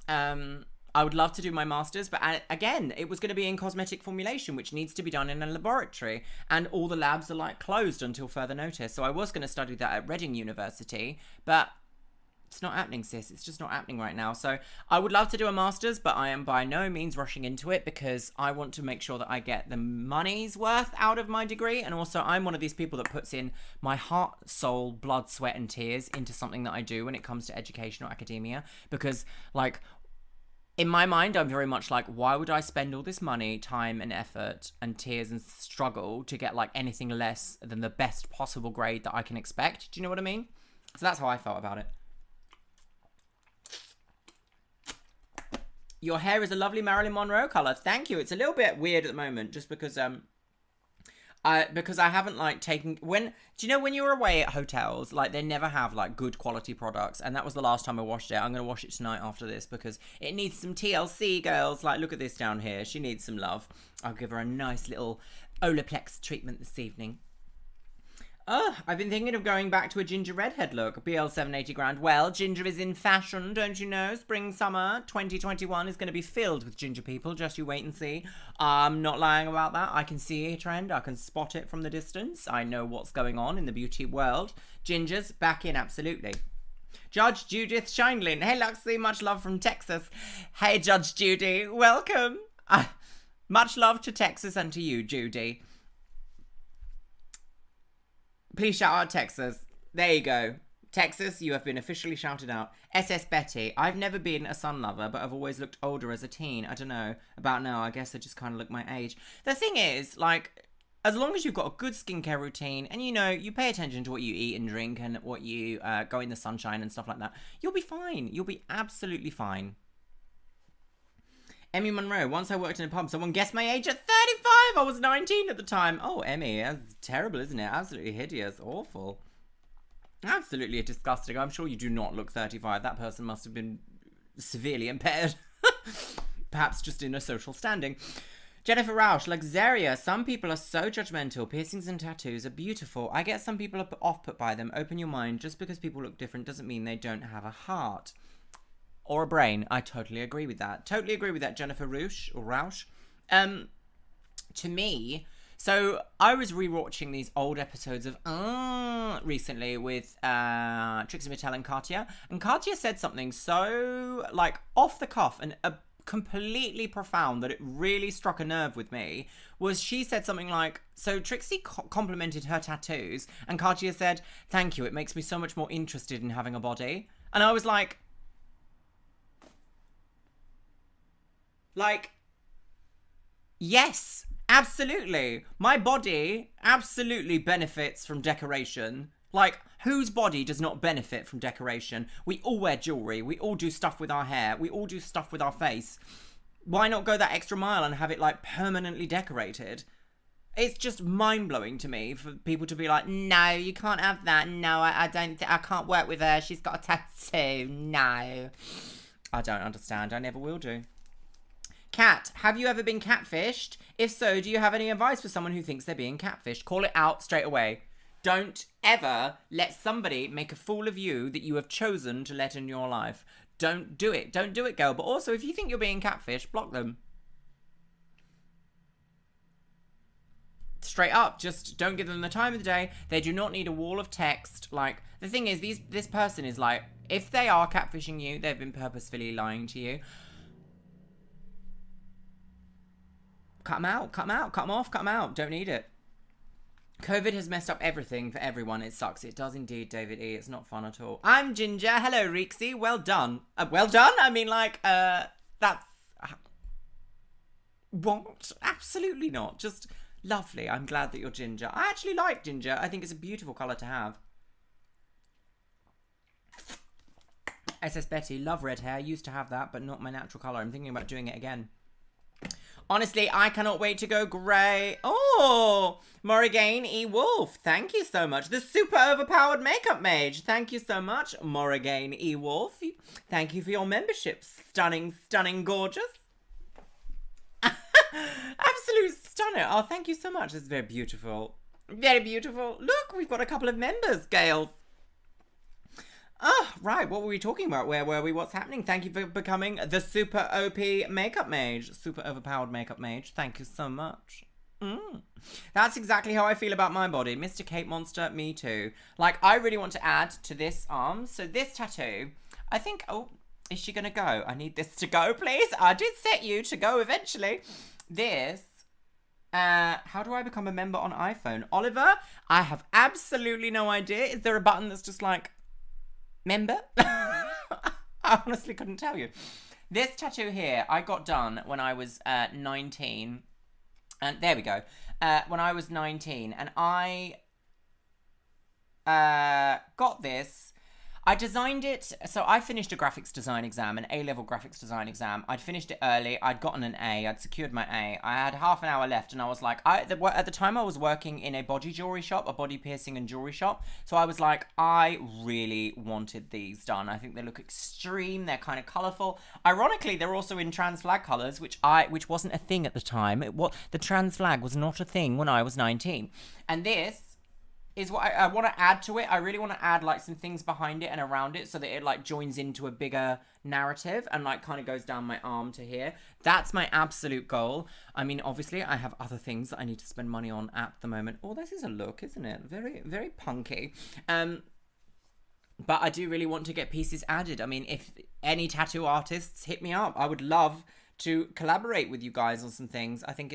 I would love to do my master's, but again, it was going to be in cosmetic formulation, which needs to be done in a laboratory, and all the labs are like closed until further notice. So I was going to study that at Reading University, but it's not happening, sis. It's just not happening right now. So I would love to do a master's, but I am by no means rushing into it because I want to make sure that I get the money's worth out of my degree. And also I'm one of these people that puts in my heart, soul, blood, sweat and tears into something that I do when it comes to education or academia. Because like in my mind, I'm very much like, why would I spend all this money, time and effort and tears and struggle to get like anything less than the best possible grade that I can expect? Do you know what I mean? So that's how I felt about it. Your hair is a lovely Marilyn Monroe color. Thank you. It's a little bit weird at the moment just because I haven't like taken do you know when you're away at hotels, like they never have like good quality products, and that was the last time I washed it. I'm going to wash it tonight after this because it needs some TLC, girls. Like look at this down here. She needs some love. I'll give her a nice little Olaplex treatment this evening. I've been thinking of going back to a ginger redhead look. BL 780 grand. Well, ginger is in fashion, don't you know? Spring, summer 2021 is going to be filled with ginger people. Just you wait and see. I'm not lying about that. I can see a trend. I can spot it from the distance. I know what's going on in the beauty world. Ginger's back in, absolutely. Judge Judith Shineling. Hey, Luxie. Much love from Texas. Hey, Judge Judy. Welcome. Much love to Texas and to you, Judy. Please shout out Texas. There you go. Texas, you have been officially shouted out. SS Betty. I've never been a sun lover, but I've always looked older as a teen. I don't know. About now, I guess I just kind of look my age. The thing is, like, as long as you've got a good skincare routine and, you know, you pay attention to what you eat and drink and what you go in the sunshine and stuff like that, you'll be fine. You'll be absolutely fine. Emmy Monroe. Once I worked in a pub, someone guessed my age at 35. I was 19 at the time. Oh, Emmy, that's terrible, isn't it? Absolutely hideous. Awful. Absolutely disgusting. I'm sure you do not look 35. That person must have been severely impaired. Perhaps just in a social standing. Jennifer Rausch, Luxaria. Some people are so judgmental. Piercings and tattoos are beautiful. I get some people are off-put by them. Open your mind. Just because people look different doesn't mean they don't have a heart. Or a brain. I totally agree with that. Totally agree with that, Jennifer Rausch. To me, so I was rewatching these old episodes of recently with Trixie Mattel and Katya. And Katya said something so, like, off the cuff and completely profound that it really struck a nerve with me. Was she said something like, so Trixie complimented her tattoos and Katya said, thank you, it makes me so much more interested in having a body. And I was like, yes, absolutely. My body absolutely benefits from decoration. Like, whose body does not benefit from decoration? We all wear jewelry. We all do stuff with our hair. We all do stuff with our face. Why not go that extra mile and have it, like, permanently decorated? It's just mind-blowing to me for people to be like, no, you can't have that. No, I can't work with her. She's got a tattoo. No. I don't understand. I never will do. Cat, have you ever been catfished? If so, do you have any advice for someone who thinks they're being catfished? Call it out straight away. Don't ever let somebody make a fool of you that you have chosen to let in your life. Don't do it. Don't do it, girl. But also, if you think you're being catfished, block them. Straight up. Just don't give them the time of the day. They do not need a wall of text. Like, the thing is, this person is like, if they are catfishing you, they've been purposefully lying to you. Cut them out, cut them out, cut them off, cut them out. Don't need it. COVID has messed up everything for everyone. It sucks. It does indeed, David E. It's not fun at all. I'm Ginger. Hello, Rixie. Well done. Well done? I mean, like, that's... What? Absolutely not. Just lovely. I'm glad that you're Ginger. I actually like Ginger. I think it's a beautiful colour to have. SS Betty. Love red hair. Used to have that, but not my natural colour. I'm thinking about doing it again. Honestly, I cannot wait to go grey. Oh, Morrigan E. Wolf. Thank you so much. The super overpowered makeup mage. Thank you so much, Morrigan E. Wolf. Thank you for your membership. Stunning, stunning, gorgeous. Absolute stunner. Oh, thank you so much. It's very beautiful. Very beautiful. Look, we've got a couple of members, Gail. Oh, right. What were we talking about? Where were we? What's happening? Thank you for becoming the super OP makeup mage. Super overpowered makeup mage. Thank you so much. That's exactly how I feel about my body. Mr. Cape Monster, me too. Like, I really want to add to this arm. So this tattoo, I think, oh, is she going to go? I need this to go, please. I did set you to go eventually. This, how do I become a member on iPhone? Oliver, I have absolutely no idea. Is there a button that's just like, member? I honestly couldn't tell you. This tattoo here, I got done when I was 19. And there we go. When I was 19. And I got this. I designed it. So I finished a graphics design exam, an A-level graphics design exam. I'd finished it early. I'd gotten an A. I'd secured my A. I had half an hour left. And I was like, at the time I was working in a body jewelry shop, a body piercing and jewelry shop. So I was like, I really wanted these done. I think they look extreme. They're kind of colorful. Ironically, they're also in trans flag colors, which wasn't a thing at the time. The trans flag was not a thing when I was 19. And this is what I want to add to it. I really want to add like some things behind it and around it so that it like joins into a bigger narrative and like kind of goes down my arm to here. That's my absolute goal. I mean, obviously I have other things that I need to spend money on at the moment. Oh, this is a look, isn't it? Very, very punky. But I do really want to get pieces added. I mean, if any tattoo artists hit me up, I would love to collaborate with you guys on some things. I think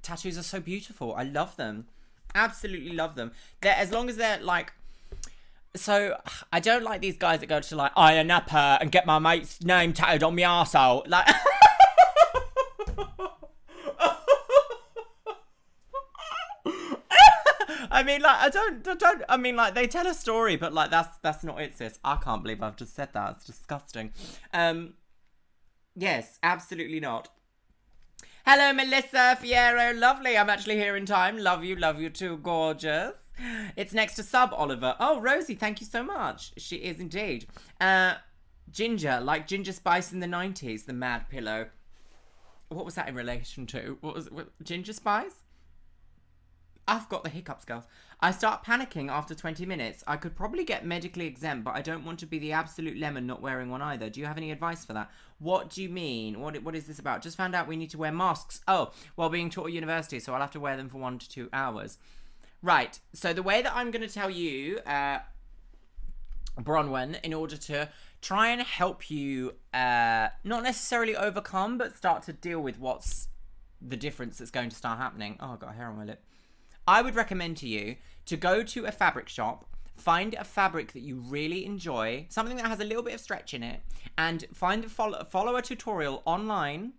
tattoos are so beautiful. I love them. Absolutely love them. As long as they're like, so I don't like these guys that go to like Iron Upper and get my mate's name tattooed on my arsehole. Like, I mean, like, I mean, like, they tell a story, but like, that's not it, sis. I can't believe I've just said that. It's disgusting. Yes, absolutely not. Hello, Melissa Fiero. Lovely. I'm actually here in time. Love you too. Gorgeous. It's next to Sub Oliver. Oh, Rosie, thank you so much. She is indeed. Ginger, like Ginger Spice in the 90s, the Mad Pillow. What was that in relation to? Ginger Spice? I've got the hiccups, girls. I start panicking after 20 minutes. I could probably get medically exempt, but I don't want to be the absolute lemon not wearing one either. Do you have any advice for that? What do you mean? What is this about? Just found out we need to wear masks. Oh, while being taught at university, so I'll have to wear them for 1 to 2 hours. Right, so the way that I'm going to tell you, Bronwyn, in order to try and help you not necessarily overcome, but start to deal with what's the difference that's going to start happening. Oh, I've got a hair on my lip. I would recommend to you to go to a fabric shop, find a fabric that you really enjoy, something that has a little bit of stretch in it, and follow a tutorial online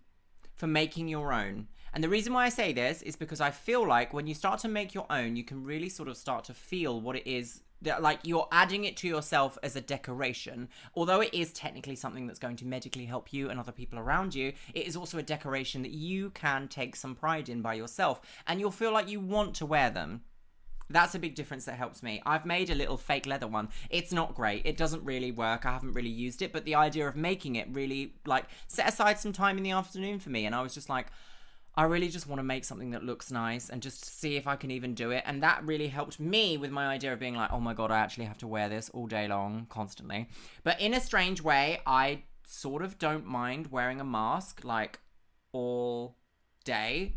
for making your own. And the reason why I say this is because I feel like when you start to make your own, you can really sort of start to feel what it is, that like you're adding it to yourself as a decoration. Although it is technically something that's going to medically help you and other people around you, it is also a decoration that you can take some pride in by yourself, and you'll feel like you want to wear them. That's a big difference that helps me. I've made a little fake leather one. It's not great. It doesn't really work. I haven't really used it, but the idea of making it really, like, set aside some time in the afternoon for me, and I was just like, I really just want to make something that looks nice and just see if I can even do it. And that really helped me with my idea of being like, oh my God, I actually have to wear this all day long, constantly. But in a strange way, I sort of don't mind wearing a mask like all day.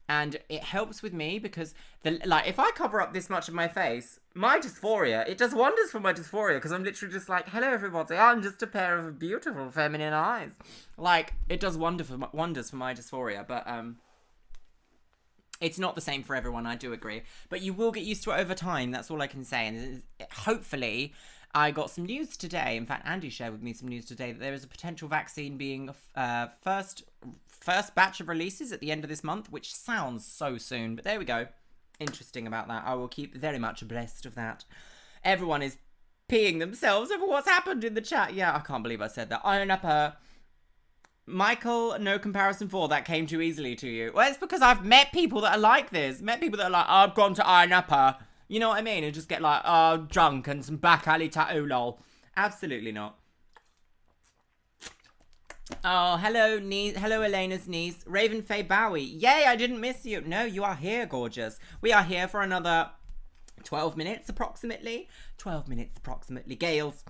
And it helps with me because if I cover up this much of my face, my dysphoria, it does wonders for my dysphoria, because I'm literally just like, hello everybody, I'm just a pair of beautiful feminine eyes. Like, it does wonders for my dysphoria, but it's not the same for everyone, I do agree. But you will get used to it over time, that's all I can say. And hopefully, I got some news today. In fact, Andy shared with me some news today that there is a potential vaccine being first batch of releases at the end of this month, which sounds so soon, but there we go. Interesting about that. I will keep very much abreast of that. Everyone is peeing themselves over what's happened in the chat. Yeah, I can't believe I said that. Iron Upper. Michael, no comparison for that came too easily to you. Well, it's because I've met people that are like this. Met people that are like, oh, I've gone to Iron Upper. You know what I mean? And just get like, oh, drunk and some back alley tattoo, lol. Absolutely not. Oh, hello, niece. Hello, Elena's niece. Raven Faye Bowie. Yay, I didn't miss you. No, you are here, gorgeous. We are here for another 12 minutes, approximately. 12 minutes, approximately. Gales.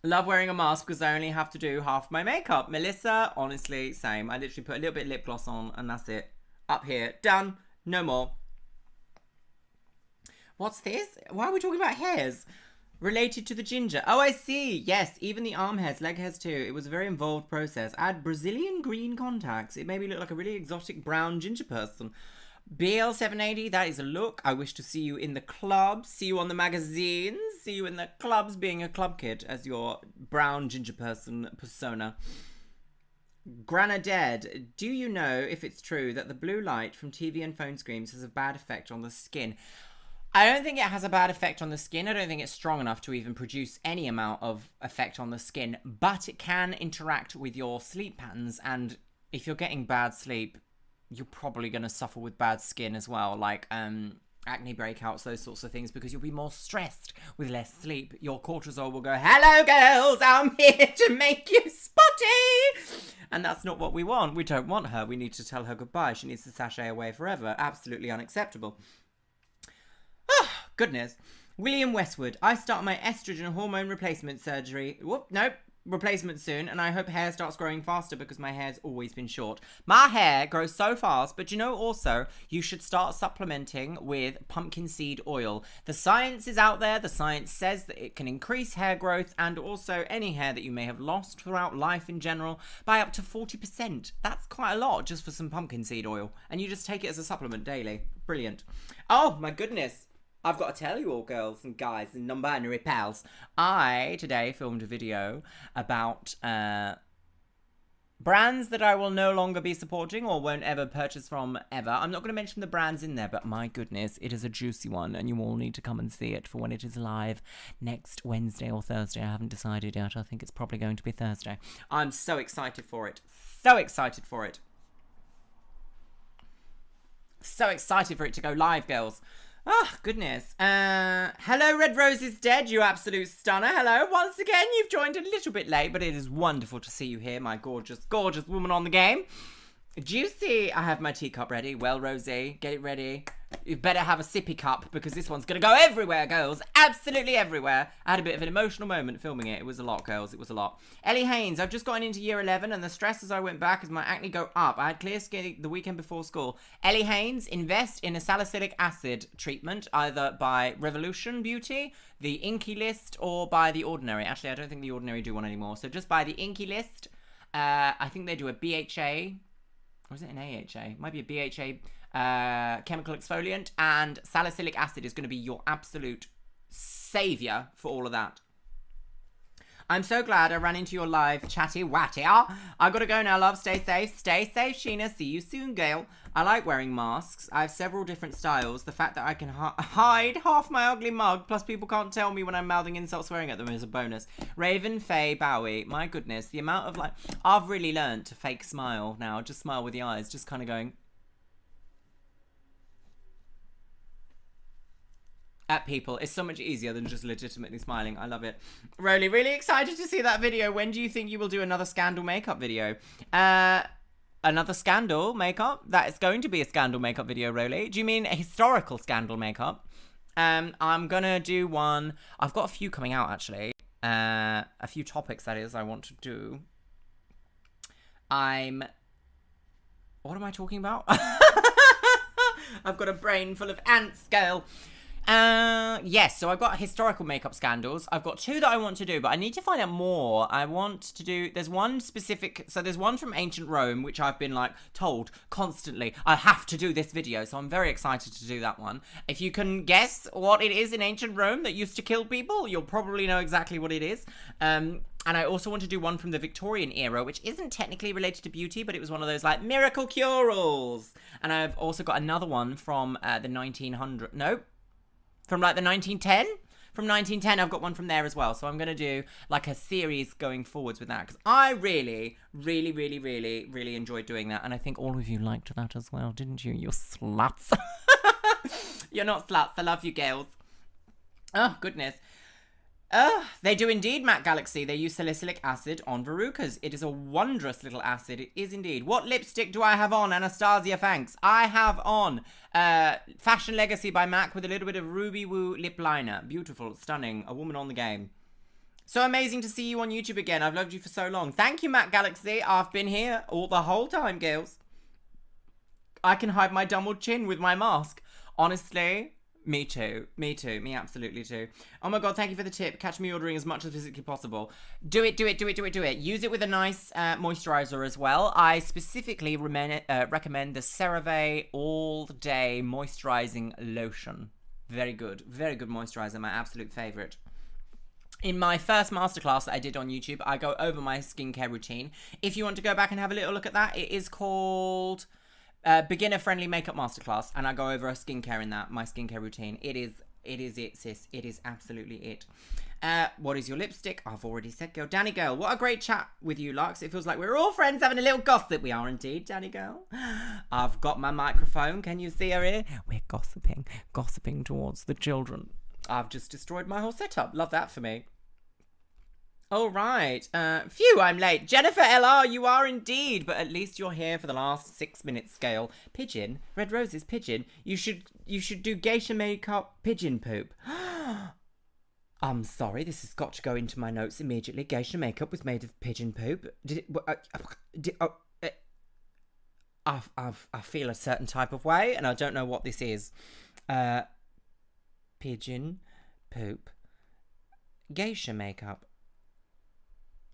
Love wearing a mask because I only have to do half my makeup. Melissa, honestly, same. I literally put a little bit of lip gloss on and that's it. Up here. Done. No more. What's this? Why are we talking about hairs? Related to the ginger. Oh, I see. Yes, even the arm hairs, leg hairs too. It was a very involved process. Add Brazilian green contacts. It made me look like a really exotic brown ginger person. BL780, that is a look. I wish to see you in the club. See you on the magazines. See you in the clubs being a club kid as your brown ginger person persona. Granadette, do you know if it's true that the blue light from TV and phone screens has a bad effect on the skin? I don't think it has a bad effect on the skin. I don't think it's strong enough to even produce any amount of effect on the skin, but it can interact with your sleep patterns, and if you're getting bad sleep, you're probably going to suffer with bad skin as well, like acne breakouts, those sorts of things, because you'll be more stressed with less sleep. Your cortisol will go, hello girls, I'm here to make you spotty! And that's not what we want. We don't want her. We need to tell her goodbye. She needs to sashay away forever. Absolutely unacceptable. Oh, goodness. William Westwood. I start my estrogen hormone replacement surgery. Replacement soon, and I hope hair starts growing faster because my hair's always been short. My hair grows so fast, but you know also, you should start supplementing with pumpkin seed oil. The science is out there. The science says that it can increase hair growth and also any hair that you may have lost throughout life in general by up to 40%. That's quite a lot just for some pumpkin seed oil. And you just take it as a supplement daily. Brilliant. Oh my goodness. I've got to tell you all, girls and guys and non-binary pals, I today filmed a video about Brands that I will no longer be supporting or won't ever purchase from ever. I'm not going to mention the brands in there, but my goodness, it is a juicy one, and you all need to come and see it for when it is live next Wednesday or Thursday. I haven't decided yet. I think it's probably going to be Thursday. I'm so excited for it. So excited for it. So excited for it to go live, girls. Oh, goodness. Hello, Red Rose is dead, you absolute stunner. Hello. Once again, you've joined a little bit late, but it is wonderful to see you here, my gorgeous, gorgeous woman on the game. Juicy. I have my teacup ready. Well, Rosie, get it ready. You better have a sippy cup because this one's going to go everywhere, girls. Absolutely everywhere. I had a bit of an emotional moment filming it. It was a lot, girls. It was a lot. Ellie Haynes, I've just gotten into year 11 and the stress as I went back as my acne go up. I had clear skin the weekend before school. Ellie Haynes, invest in a salicylic acid treatment either by Revolution Beauty, the Inky List, or by The Ordinary. Actually, I don't think The Ordinary do one anymore. So just buy the Inky List. I think they do a BHA. Or is it an AHA? Might be a BHA chemical exfoliant, and salicylic acid is going to be your absolute savior for all of that. I'm so glad I ran into your live chatty watty. I gotta go now, love. Stay safe. Stay safe, Sheena. See you soon, Gail. I like wearing masks. I have several different styles. The fact that I can hide half my ugly mug, plus people can't tell me when I'm mouthing insults swearing at them, is a bonus. Raven Faye Bowie. My goodness, the amount of I've really learned to fake smile now. Just smile with the eyes. Just kind of going at people. It's so much easier than just legitimately smiling. I love it. Rolly, really excited to see that video. When do you think you will do another scandal makeup video? Another scandal makeup? That is going to be a scandal makeup video, Rolly. Do you mean a historical scandal makeup? I'm gonna do one. I've got a few coming out, actually. A few topics, that is, I want to do. What am I talking about? I've got a brain full of ants, girl. Yes, so I've got historical makeup scandals. I've got two that I want to do, but I need to find out more. I want to do, there's one specific, so there's one from ancient Rome, which I've been told constantly, I have to do this video, so I'm very excited to do that one. If you can guess what it is in ancient Rome that used to kill people, you'll probably know exactly what it is. And I also want to do one from the Victorian era, which isn't technically related to beauty, but it was one of those miracle cure-alls. And I've also got another one from the 1900, no, from the 1910? From 1910, I've got one from there as well. So I'm going to do a series going forwards with that. Because I really, really, really, really, really enjoyed doing that. And I think all of you liked that as well, didn't you? You sluts. You're not sluts. I love you, girls. Oh, goodness. They do indeed, Matte Galaxy. They use salicylic acid on verrucas. It is a wondrous little acid. It is indeed. What lipstick do I have on? Anastasia, thanks. I have on Fashion Legacy by MAC with a little bit of Ruby Woo lip liner. Beautiful, stunning. A woman on the game. So amazing to see you on YouTube again. I've loved you for so long. Thank you, Matte Galaxy. I've been here the whole time, girls. I can hide my dumb old chin with my mask. Honestly... Me too. Me too. Me absolutely too. Oh my god, thank you for the tip. Catch me ordering as much as physically possible. Do it, do it, do it, do it, do it. Use it with a nice moisturizer as well. I specifically recommend the CeraVe All Day Moisturizing Lotion. Very good. Very good moisturizer. My absolute favorite. In my first masterclass that I did on YouTube, I go over my skincare routine. If you want to go back and have a little look at that, it is called... beginner friendly makeup masterclass, and I go over a skincare in that, my skincare routine. It is it, sis. It is absolutely it. What is your lipstick? I've already said, girl. Danny girl, what a great chat with you, Lux. It feels like we're all friends having a little gossip. We are indeed, Danny girl. I've got my microphone. Can you see her here? We're gossiping towards the children. I've just destroyed my whole setup. Love that for me. All right. Phew, I'm late. Jennifer LR, you are indeed, but at least you're here for the last 6 minutes scale. Pigeon, Red Roses pigeon. You should do geisha makeup pigeon poop. I'm sorry, this has got to go into my notes immediately. Geisha makeup was made of pigeon poop. I feel a certain type of way, and I don't know what this is. Pigeon poop. Geisha makeup.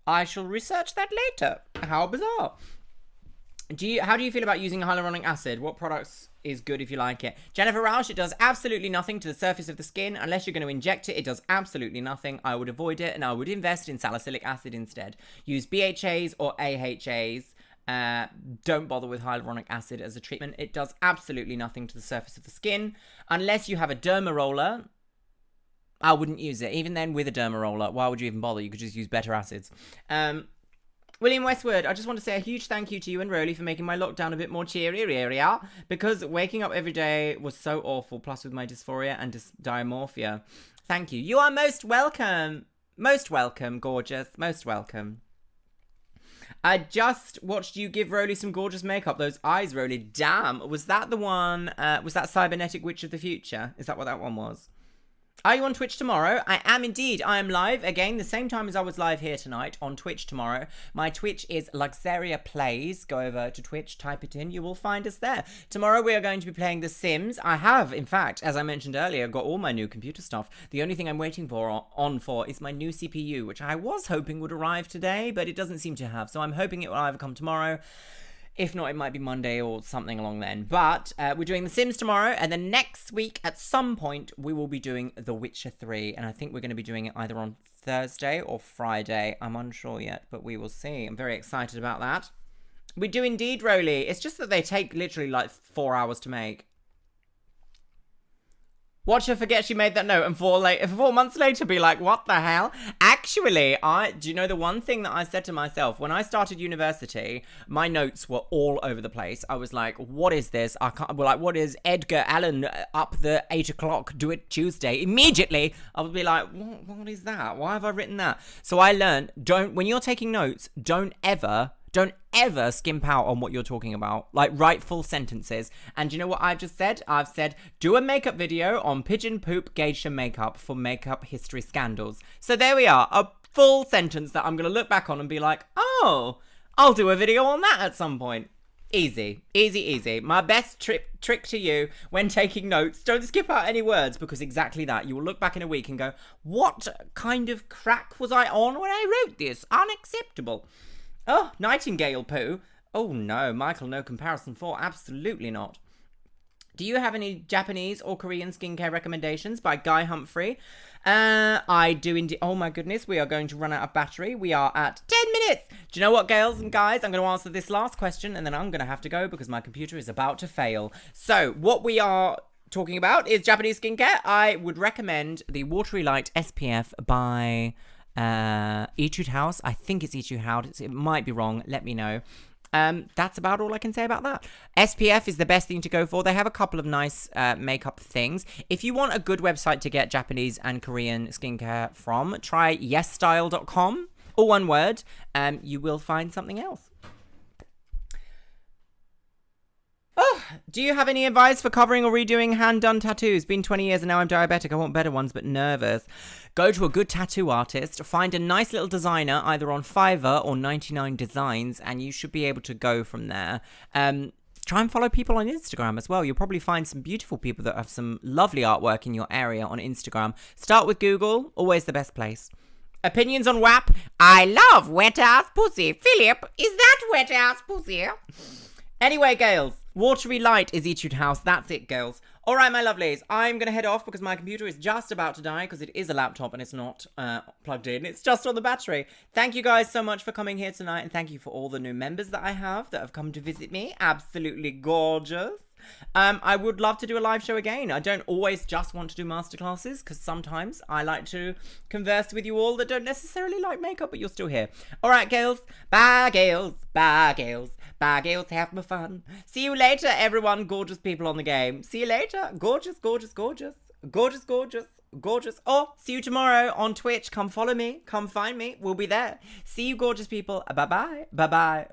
I shall research that later. How bizarre. How do you feel about using hyaluronic acid? What products is good if you like it? Jennifer Rausch, it does absolutely nothing to the surface of the skin. Unless you're going to inject it, it does absolutely nothing. I would avoid it, and I would invest in salicylic acid instead. Use BHAs or AHAs. Don't bother with hyaluronic acid as a treatment. It does absolutely nothing to the surface of the skin. Unless you have a derma roller, I wouldn't use it. Even then, with a derma roller, why would you even bother? You could just use better acids. William Westwood, I just want to say a huge thank you to you and Roly for making my lockdown a bit more cheery, because waking up every day was so awful, plus with my dysphoria and dysmorphia. Thank you. You are most welcome. Most welcome, gorgeous. Most welcome. I just watched you give Roly some gorgeous makeup. Those eyes, Roly. Damn. Was that the one? Was that Cybernetic Witch of the Future? Is that what that one was? Are you on Twitch tomorrow? I am indeed. I am live again the same time as I was live here tonight on Twitch tomorrow. My Twitch is Luxeria Plays. Go over to Twitch, type it in. You will find us there. Tomorrow we are going to be playing The Sims. I have, in fact, as I mentioned earlier, got all my new computer stuff. The only thing I'm waiting for is my new CPU, which I was hoping would arrive today, but it doesn't seem to have. So I'm hoping it will either come tomorrow. If not, it might be Monday or something along then. But we're doing The Sims tomorrow. And then next week, at some point, we will be doing The Witcher 3. And I think we're going to be doing it either on Thursday or Friday. I'm unsure yet, but we will see. I'm very excited about that. We do indeed, Roly. It's just that they take literally like 4 hours to make. Watch her forget she made that note and 4 months later be like, what the hell? Actually, do you know the one thing that I said to myself? When I started university, my notes were all over the place. I was like, what is this? What is Edgar Allan up the 8 o'clock, do it Tuesday? Immediately, I would be like, what is that? Why have I written that? So I learned, when you're taking notes, don't ever skimp out on what you're talking about. Like, write full sentences. And you know what I've just said? I've said, do a makeup video on pigeon poop geisha makeup for makeup history scandals. So there we are. A full sentence that I'm going to look back on and be like, oh, I'll do a video on that at some point. Easy, easy, easy. My best trick to you when taking notes, don't skip out any words, because exactly that. You will look back in a week and go, what kind of crack was I on when I wrote this? Unacceptable. Oh, Nightingale poo. Oh no, Michael, no comparison for. Absolutely not. Do you have any Japanese or Korean skincare recommendations by Guy Humphrey? I do indeed. Oh my goodness, we are going to run out of battery. We are at 10 minutes. Do you know what, girls and guys? I'm going to answer this last question and then I'm going to have to go because my computer is about to fail. So, what we are talking about is Japanese skincare. I would recommend the Watery Light SPF by Etude House. I think it's Etude House. It might be wrong. Let me know. That's about all I can say about that. SPF is the best thing to go for. They have a couple of nice makeup things. If you want a good website to get Japanese and Korean skincare from, try yesstyle.com, or one word. You will find something else. Oh, do you have any advice for covering or redoing hand-done tattoos? Been 20 years and now I'm diabetic. I want better ones, but nervous. Go to a good tattoo artist. Find a nice little designer, either on Fiverr or 99 Designs, and you should be able to go from there. Try and follow people on Instagram as well. You'll probably find some beautiful people that have some lovely artwork in your area on Instagram. Start with Google. Always the best place. Opinions on WAP? I love wet-ass pussy. Philip, is that wet-ass pussy? Anyway, girls, Watery Light is Etude House. That's it, girls. All right, my lovelies, I'm going to head off because my computer is just about to die because it is a laptop and it's not plugged in. It's just on the battery. Thank you guys so much for coming here tonight, and thank you for all the new members that I have that have come to visit me. Absolutely gorgeous. I would love to do a live show again. I don't always just want to do masterclasses because sometimes I like to converse with you all that don't necessarily like makeup, but you're still here. All right, girls. Bye, girls. Bye, girls. Bye, girls. Have my fun. See you later, everyone. Gorgeous people on the game. See you later. Gorgeous, gorgeous, gorgeous. Gorgeous, gorgeous, gorgeous. Oh, see you tomorrow on Twitch. Come follow me. Come find me. We'll be there. See you, gorgeous people. Bye-bye. Bye-bye. Bye.